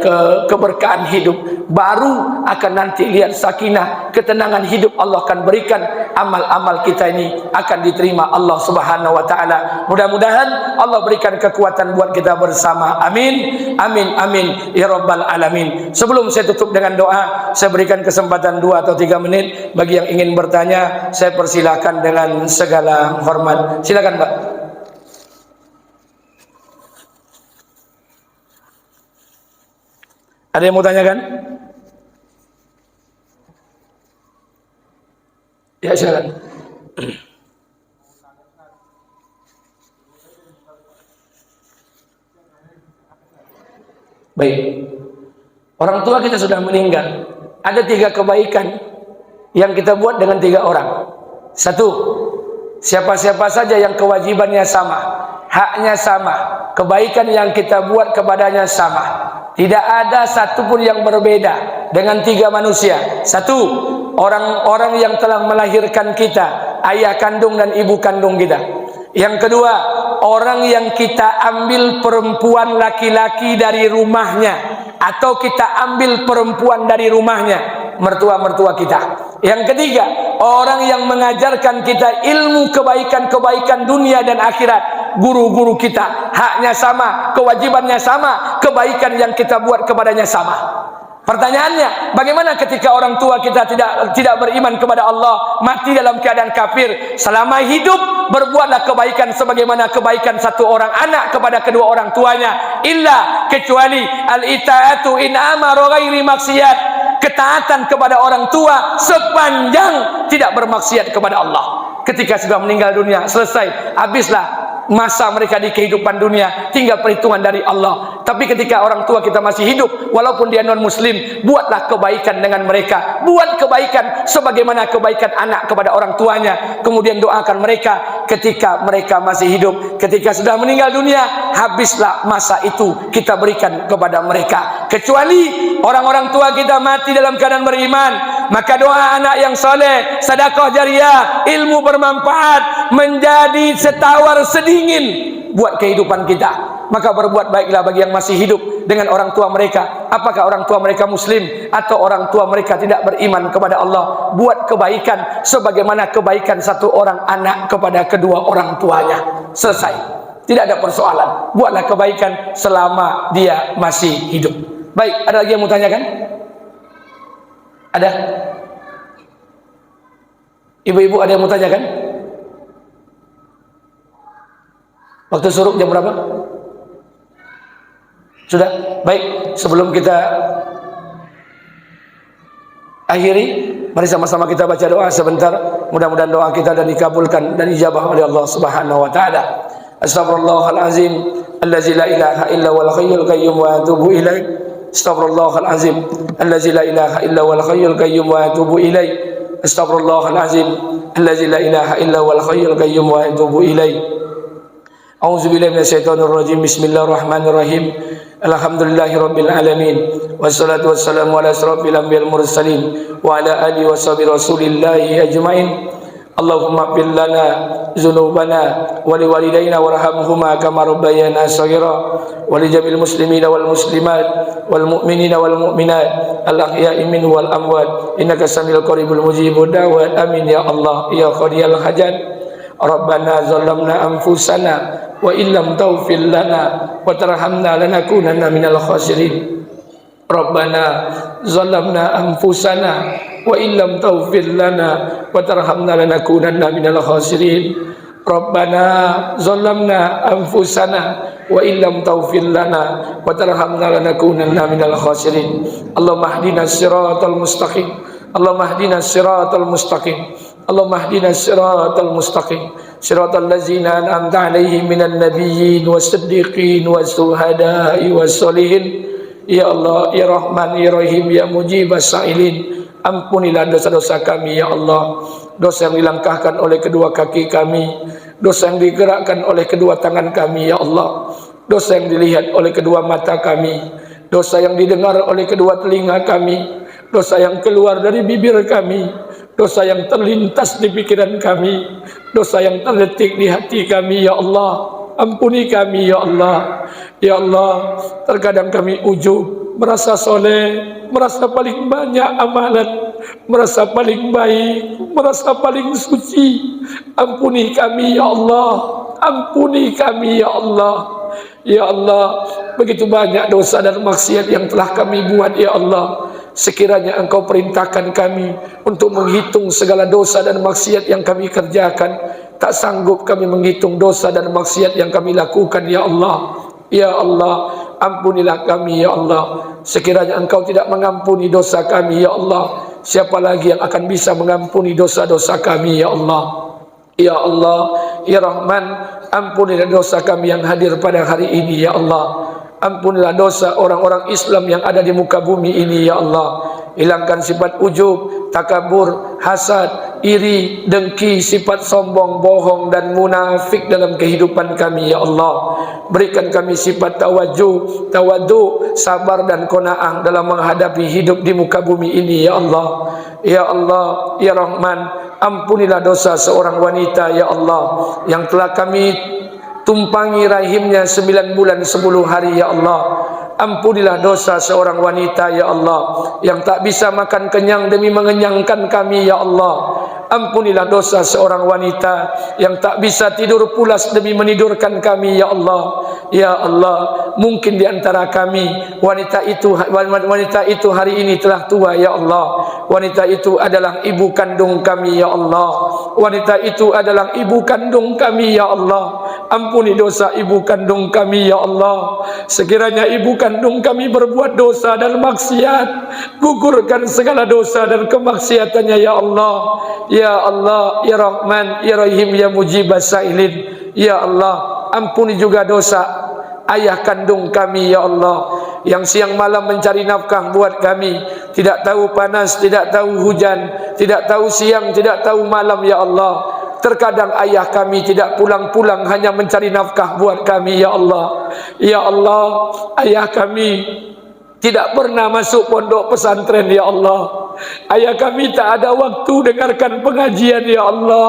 keberkahan hidup, baru akan nanti lihat sakinah, ketenangan hidup Allah akan berikan. Amal-amal kita ini akan diterima Allah Subhanahu wa taala. Mudah-mudahan Allah berikan kekuatan buat kita bersama. Amin. Amin amin ya rabbal alamin. Sebelum saya tutup dengan doa, saya berikan kesempatan 2 atau 3 menit bagi yang ingin bertanya. Saya persilakan dengan segala hormat. Silakan, Pak. Ada yang mau tanyakan? Ya, silakan. Baik. Orang tua kita sudah meninggal. Ada 3 kebaikan yang kita buat dengan 3 orang. 1, siapa-siapa saja yang kewajibannya sama, haknya sama, kebaikan yang kita buat kepadanya sama. Tidak ada satupun yang berbeda dengan 3 manusia. 1, orang-orang yang telah melahirkan kita, ayah kandung dan ibu kandung kita. Yang kedua, orang yang kita ambil perempuan laki-laki dari rumahnya, atau kita ambil perempuan dari rumahnya, mertua-mertua kita. Yang ketiga, orang yang mengajarkan kita ilmu kebaikan-kebaikan dunia dan akhirat, guru-guru kita, haknya sama, kewajibannya sama, kebaikan yang kita buat kepadanya sama. Pertanyaannya, bagaimana ketika orang tua kita tidak beriman kepada Allah, mati dalam keadaan kafir? Selama hidup berbuatlah kebaikan sebagaimana kebaikan satu orang anak kepada kedua orang tuanya, illa kecuali al-itaatu in amara ghairi maksiat, ketaatan kepada orang tua sepanjang tidak bermaksiat kepada Allah. Ketika sudah meninggal dunia, selesai, habislah masa mereka di kehidupan dunia, tinggal perhitungan dari Allah. Tapi ketika orang tua kita masih hidup, walaupun dia non muslim, buatlah kebaikan dengan mereka. Buat kebaikan sebagaimana kebaikan anak kepada orang tuanya. Kemudian doakan mereka ketika mereka masih hidup. Ketika sudah meninggal dunia, habislah masa itu kita berikan kepada mereka. Kecuali orang-orang tua kita mati dalam keadaan beriman, maka doa anak yang soleh, sedekah jariah, ilmu bermanfaat menjadi setawar sedingin buat kehidupan kita. Maka berbuat baiklah bagi yang masih hidup dengan orang tua mereka. Apakah orang tua mereka muslim atau orang tua mereka tidak beriman kepada Allah, buat kebaikan sebagaimana kebaikan satu orang anak kepada kedua orang tuanya. Selesai, tidak ada persoalan. Buatlah kebaikan selama dia masih hidup. Baik, ada lagi yang mau tanyakan? Ada? Ibu-ibu ada yang mau tanyakan? Waktu suruh jam berapa? Sudah? Baik, sebelum kita akhiri, mari sama-sama kita baca doa sebentar. Mudah-mudahan doa kita dan dikabulkan dan dijabah oleh Allah Subhanahu wa taala. Astaghfirullahalazim allazi la ilaha illa huwal hayyul qayyum wa atubu ilaih. Astaghfirullahalazim allazi la ilaha illa huwal hayyul qayyum wa atubu ilaih. Astaghfirullahalazim allazi la ilaha illa huwal hayyul qayyum wa atubu ilaih. A'udzubillahi minasyaitonir rajim. Bismillahirrahmanirrahim. Alhamdulillahirabbil alamin. Wassalatu wassalamu ala asrofil anbiya'il mursalin wa ala alihi washabihi rasulillahi ajmain. Allahumma ighfir lana dzunubana wa liwalidayna warhamhuma kama rabbayana shaghira wa li jamil muslimina wal muslimat wal mu'minina wal mu'minat al ahya'i minhum wal amwat innaka samiul qaribul mujibud da'wat. Amin ya Allah ya qadiyal hajat. Rabbana zalamna anfusana wa illam taghfir lana wa tarhamna lanakunanna minal khasirin. Rabbana zalamna anfusana wa illam taghfir lana wa tarhamna lanakunanna minal khasirin. Rabbana zalamna anfusana wa illam taghfir lana wa tarhamna lanakunanna minal khasirin. Allahumma ihdinas siratal mustaqim. Allahumma ihdinas siratal mustaqim. Allahumma ihdinas siratal mustaqim. Siratal ladzina an'amta 'alaihim minan nabiyyin was-siddiqin was-syuhada'i was-sholihin. Ya Allah, ya Rahman, ya Rahim, ya Mujibas sa'ilin. Ampunilah dosa-dosa kami ya Allah. Dosa yang dilangkahkan oleh kedua kaki kami, dosa yang digerakkan oleh kedua tangan kami ya Allah, dosa yang dilihat oleh kedua mata kami, dosa yang didengar oleh kedua telinga kami, dosa yang keluar dari bibir kami, dosa yang terlintas di pikiran kami, dosa yang terdetik di hati kami ya Allah. Ampuni kami ya Allah. Ya Allah, terkadang kami ujub, merasa soleh, merasa paling banyak amalan, merasa paling baik, merasa paling suci. Ampuni kami ya Allah. Ampuni kami ya Allah. Ya Allah, begitu banyak dosa dan maksiat yang telah kami buat ya Allah. Sekiranya Engkau perintahkan kami untuk menghitung segala dosa dan maksiat yang kami kerjakan, tak sanggup kami menghitung dosa dan maksiat yang kami lakukan ya Allah. Ya Allah, ampunilah kami ya Allah. Sekiranya Engkau tidak mengampuni dosa kami ya Allah, siapa lagi yang akan bisa mengampuni dosa-dosa kami ya Allah. Ya Allah, ya Rahman, ampunilah dosa kami yang hadir pada hari ini ya Allah. Ampunilah dosa orang-orang Islam yang ada di muka bumi ini ya Allah. Hilangkan sifat ujub, takabur, hasad, iri, dengki, sifat sombong, bohong dan munafik dalam kehidupan kami ya Allah. Berikan kami sifat tawajuh, tawadu, sabar dan qanaah dalam menghadapi hidup di muka bumi ini ya Allah. Ya Allah, ya Rahman, ampunilah dosa seorang wanita ya Allah yang telah kami tumpangi rahimnya 9 bulan 10 hari ya Allah. Ampunilah dosa seorang wanita ya Allah yang tak bisa makan kenyang demi mengenyangkan kami ya Allah. Ampunilah dosa seorang wanita yang tak bisa tidur pulas demi menidurkan kami ya Allah. Ya Allah, mungkin di antara kami wanita itu hari ini telah tua ya Allah. Wanita itu adalah ibu kandung kami ya Allah. Wanita itu adalah ibu kandung kami ya Allah. Ampuni dosa ibu kandung kami ya Allah. Sekiranya ibu kandung kami berbuat dosa dan maksiat, gugurkan segala dosa dan kemaksiatannya ya Allah. Ya Allah, ya Rahman, ya Rahim, ya Mujibas sa'ilin. Ya Allah, ampuni juga dosa ayah kandung kami ya Allah, yang siang malam mencari nafkah buat kami, tidak tahu panas, tidak tahu hujan, tidak tahu siang, tidak tahu malam ya Allah. Terkadang ayah kami tidak pulang-pulang hanya mencari nafkah buat kami ya Allah. Ya Allah, ayah kami tidak pernah masuk pondok pesantren ya Allah. Ayah kami tak ada waktu dengarkan pengajian ya Allah.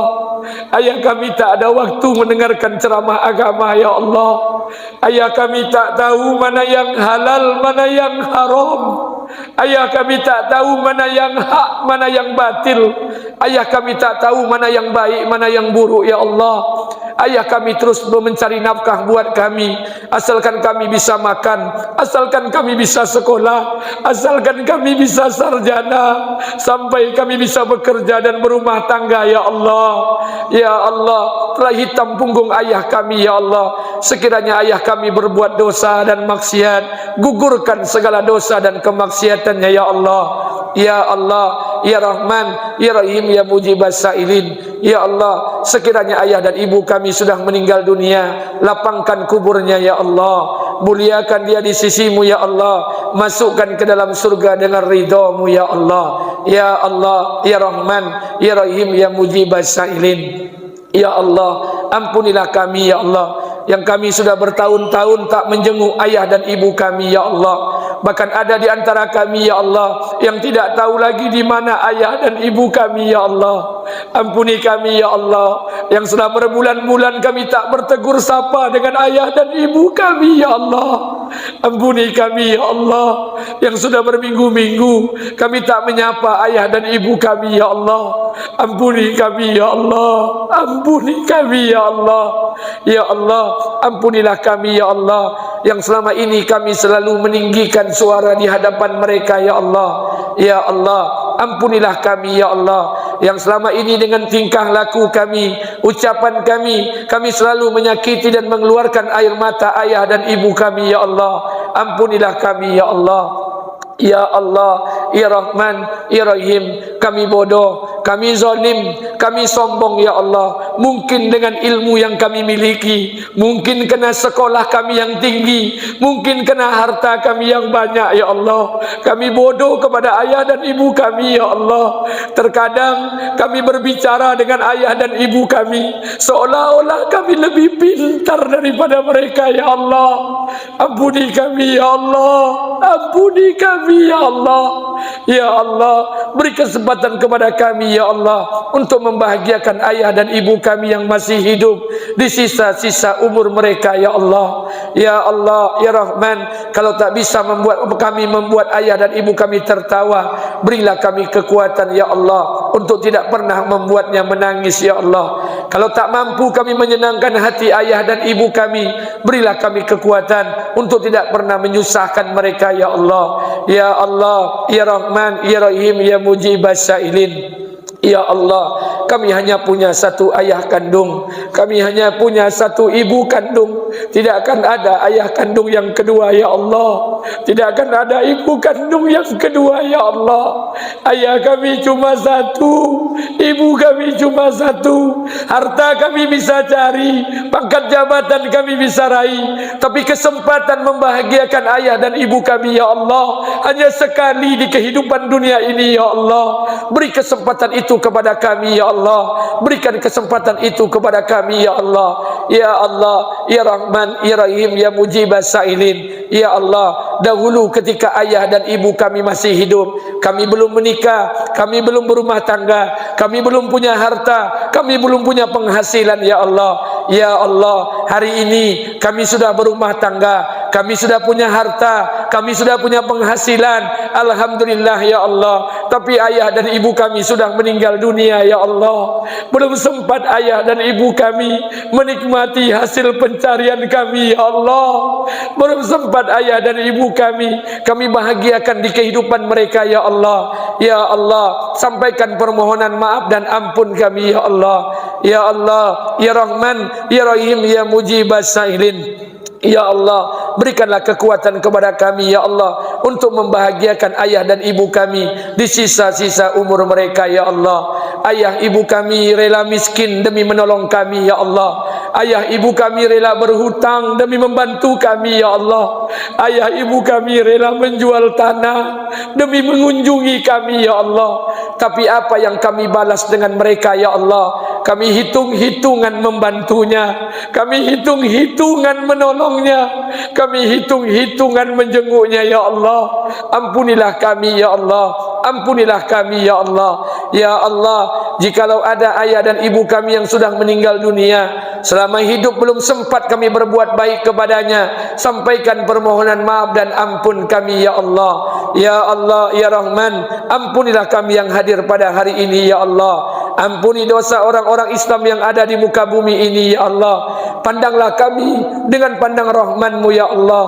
Ayah kami tak ada waktu mendengarkan ceramah agama ya Allah. Ayah kami tak tahu mana yang halal, mana yang haram. Ayah kami tak tahu mana yang hak, mana yang batil. Ayah kami tak tahu mana yang baik, mana yang buruk ya Allah. Ayah kami terus mencari nafkah buat kami. Asalkan kami bisa makan, asalkan kami bisa sekolah, asalkan kami bisa sarjana, sampai kami bisa bekerja dan berumah tangga ya Allah. Ya Allah, telah hitam punggung ayah kami ya Allah. Sekiranya ayah kami berbuat dosa dan maksiat, gugurkan segala dosa dan kemaksiatannya ya Allah. Ya Allah, Ya Rahman, Ya Rahim, Ya Mujibas Sa'ilin. Ya Allah, sekiranya ayah dan ibu kami sudah meninggal dunia, lapangkan kuburnya ya Allah. Muliakan dia di sisimu ya Allah. Masukkan ke dalam surga dengan ridhamu ya Allah. Ya Allah, Ya Rahman, Ya Rahim, Ya Mujibas Sa'ilin. Ya Allah, ampunilah kami ya Allah, yang kami sudah bertahun-tahun tak menjenguk ayah dan ibu kami ya Allah. Bahkan ada di antara kami ya Allah yang tidak tahu lagi di mana ayah dan ibu kami ya Allah. Ampuni kami ya Allah, yang sudah berbulan-bulan kami tak bertegur sapa dengan ayah dan ibu kami ya Allah. Ampuni kami ya Allah, yang sudah berminggu-minggu kami tak menyapa ayah dan ibu kami ya Allah. Ampuni kami ya Allah, ampuni kami ya Allah. Ya Allah, ampunilah kami ya Allah, yang selama ini kami selalu meninggikan suara di hadapan mereka ya Allah. Ya Allah, ampunilah kami ya Allah, yang selama ini dengan tingkah laku kami, ucapan kami selalu menyakiti dan mengeluarkan air mata ayah dan ibu kami ya Allah. Ampunilah kami ya Allah. Ya Allah, Ya Rahman, Ya Rahim, kami bodoh, kami zalim, kami sombong ya Allah. Mungkin dengan ilmu yang kami miliki, mungkin kena sekolah kami yang tinggi, mungkin kena harta kami yang banyak ya Allah, kami bodoh kepada ayah dan ibu kami ya Allah. Terkadang kami berbicara dengan ayah dan ibu kami seolah-olah kami lebih pintar daripada mereka ya Allah. Ampuni kami ya Allah, ampuni kami ya Allah. Ya Allah, beri kesempatan kepada kami ya Allah untuk membahagiakan ayah dan ibu kami yang masih hidup di sisa-sisa umur mereka ya Allah. Ya Allah, Ya Rahman, kalau tak bisa membuat ayah dan ibu kami tertawa, berilah kami kekuatan ya Allah untuk tidak pernah membuatnya menangis ya Allah. Kalau tak mampu kami menyenangkan hati ayah dan ibu kami, berilah kami kekuatan untuk tidak pernah menyusahkan mereka ya Allah. Ya Allah, Ya Rahman, Ya Rahim, Ya Mujibas Sa'ilin. Ya Allah, kami hanya punya satu ayah kandung, kami hanya punya satu ibu kandung. Tidak akan ada ayah kandung yang kedua ya Allah. Tidak akan ada ibu kandung yang kedua ya Allah. Ayah kami cuma satu, ibu kami cuma satu. Harta kami bisa cari, pangkat jabatan kami bisa raih, tapi kesempatan membahagiakan ayah dan ibu kami ya Allah hanya sekali di kehidupan dunia ini ya Allah. Beri kesempatan itu kepada kami ya Allah. Berikan kesempatan itu kepada kami ya Allah. Ya Allah, Ya Rahman, Ya Rahim, Ya Mujibas Sa'ilin. Ya Allah, dahulu ketika ayah dan ibu kami masih hidup, kami belum menikah, kami belum berumah tangga, kami belum punya harta, kami belum punya penghasilan ya Allah. Ya Allah, hari ini kami sudah berumah tangga, kami sudah punya harta, kami sudah punya penghasilan, alhamdulillah ya Allah. Tapi ayah dan ibu kami sudah meninggal dunia ya Allah. Belum sempat ayah dan ibu kami menikmati hasil pencarian kami ya Allah. Belum sempat ayah dan ibu kami bahagiakan di kehidupan mereka ya Allah. Ya Allah, sampaikan permohonan maaf dan ampun kami ya Allah. Ya Allah, Ya Rahman, Ya Rahim, Ya Mujibas Sa'ilin. Ya Allah, berikanlah kekuatan kepada kami ya Allah untuk membahagiakan ayah dan ibu kami di sisa-sisa umur mereka ya Allah. Ayah ibu kami rela miskin demi menolong kami ya Allah. Ayah ibu kami rela berhutang demi membantu kami ya Allah. Ayah ibu kami rela menjual tanah demi mengunjungi kami ya Allah. Tapi apa yang kami balas dengan mereka ya Allah? Kami hitung-hitungan membantunya, kami hitung-hitungan menolongnya, kami hitung-hitungan menjenguknya ya Allah. Ampunilah kami ya Allah, ampunilah kami ya Allah. Ya Allah, jikalau ada ayah dan ibu kami yang sudah meninggal dunia, selama hidup belum sempat kami berbuat baik kepadanya, sampaikan permohonan maaf dan ampun kami ya Allah. Ya Allah, ya Rahman, ampunilah kami yang hadir pada hari ini ya Allah. Ampuni dosa orang-orang Islam yang ada di muka bumi ini ya Allah. Pandanglah kami dengan pandang Rahman-Mu ya Allah.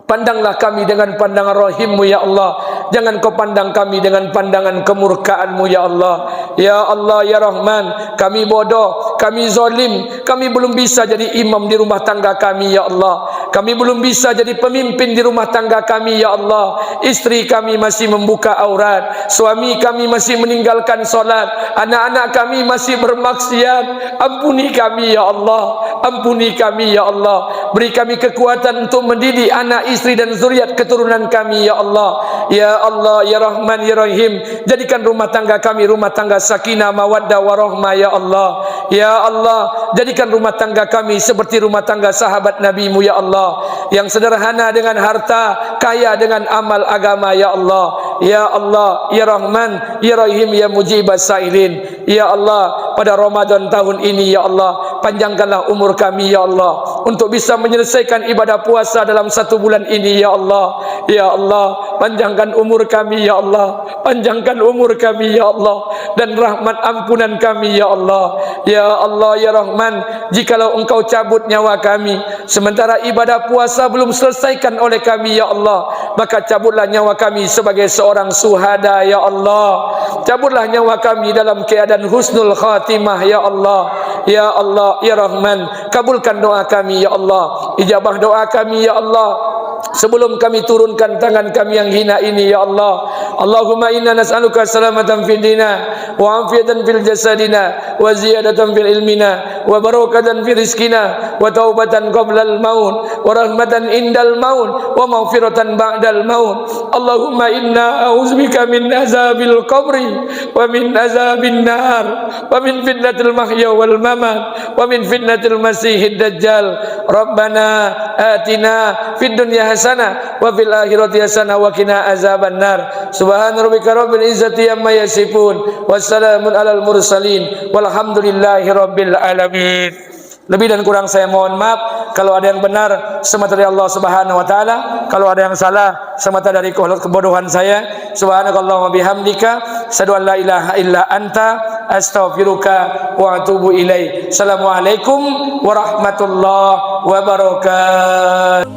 Pandanglah kami dengan pandangan rahim-Mu ya Allah. Jangan kau pandang kami dengan pandangan kemurkaan-Mu ya Allah. Ya Allah, ya Rahman, kami bodoh, kami zalim, kami belum bisa jadi imam di rumah tangga kami ya Allah. Kami belum bisa jadi pemimpin di rumah tangga kami ya Allah. Istri kami masih membuka aurat, suami kami masih meninggalkan solat, anak-anak kami masih bermaksiat. Ampuni kami ya Allah, ampuni kami ya Allah. Beri kami kekuatan untuk mendidik anak, istri dan zuriat keturunan kami ya Allah. Ya Allah, ya Rahman, ya Rahim, jadikan rumah tangga kami rumah tangga sakinah, mawaddah, warahmah ya Allah. Ya Allah, jadikan rumah tangga kami seperti rumah tangga sahabat Nabi-Mu ya Allah, yang sederhana dengan harta, kaya dengan amal agama ya Allah. Ya Allah, ya Rahman, ya Rahim, ya Mujibas Sa'ilin. Ya Allah, pada Ramadan tahun ini ya Allah, panjangkanlah umur kami ya Allah, untuk bisa menyelesaikan ibadah puasa dalam 1 bulan ini ya Allah. Ya Allah, panjangkan umur kami ya Allah, panjangkan umur kami ya Allah, dan rahmat ampunan kami ya Allah. Ya Allah, ya Rahman, jikalau Engkau cabut nyawa kami sementara ibadah puasa belum selesaikan oleh kami ya Allah, maka cabutlah nyawa kami sebagai seorang syuhada ya Allah. Cabutlah nyawa kami dalam keadaan husnul khatimah ya Allah. Ya Allah, ya Rahman, kabulkan doa kami ya Allah, ijabah doa kami ya Allah. Sebelum kami turunkan tangan kami yang hina ini ya Allah, Allahumma inna nas'aluka salamatan fid dina, wa afiatan fil jasadina, wa ziyadatan fil ilmina, wa barakatan fil rizkina, wa taubatan qabla al maut, wa rahmatan indal maut, wa maghfiratan ba'dal maut. Allahumma inna a'udzubika min azabil qabri, wa min azabin nar, wa min fitnatil mahya wal mamat, wa min fitnatil masihid dajjal. Rabbana atina fid dunya hasanah wa fil akhirati hasanah wa qina azaban nar. Subhana rabbika rabbil izzati amma yasifun, wassalamun alal mursalin, walhamdulillahi rabbil alamin. Lebih dan kurang saya mohon maaf. Kalau ada yang benar semata dari Allah Subhanahu wa taala, kalau ada yang salah semata dari kebodohan saya. Subhanakallahumma bihamdika, asyhadu an la ilaha illa anta, astaghfiruka wa atubu ilaik. Assalamualaikum warahmatullahi wabarakatuh.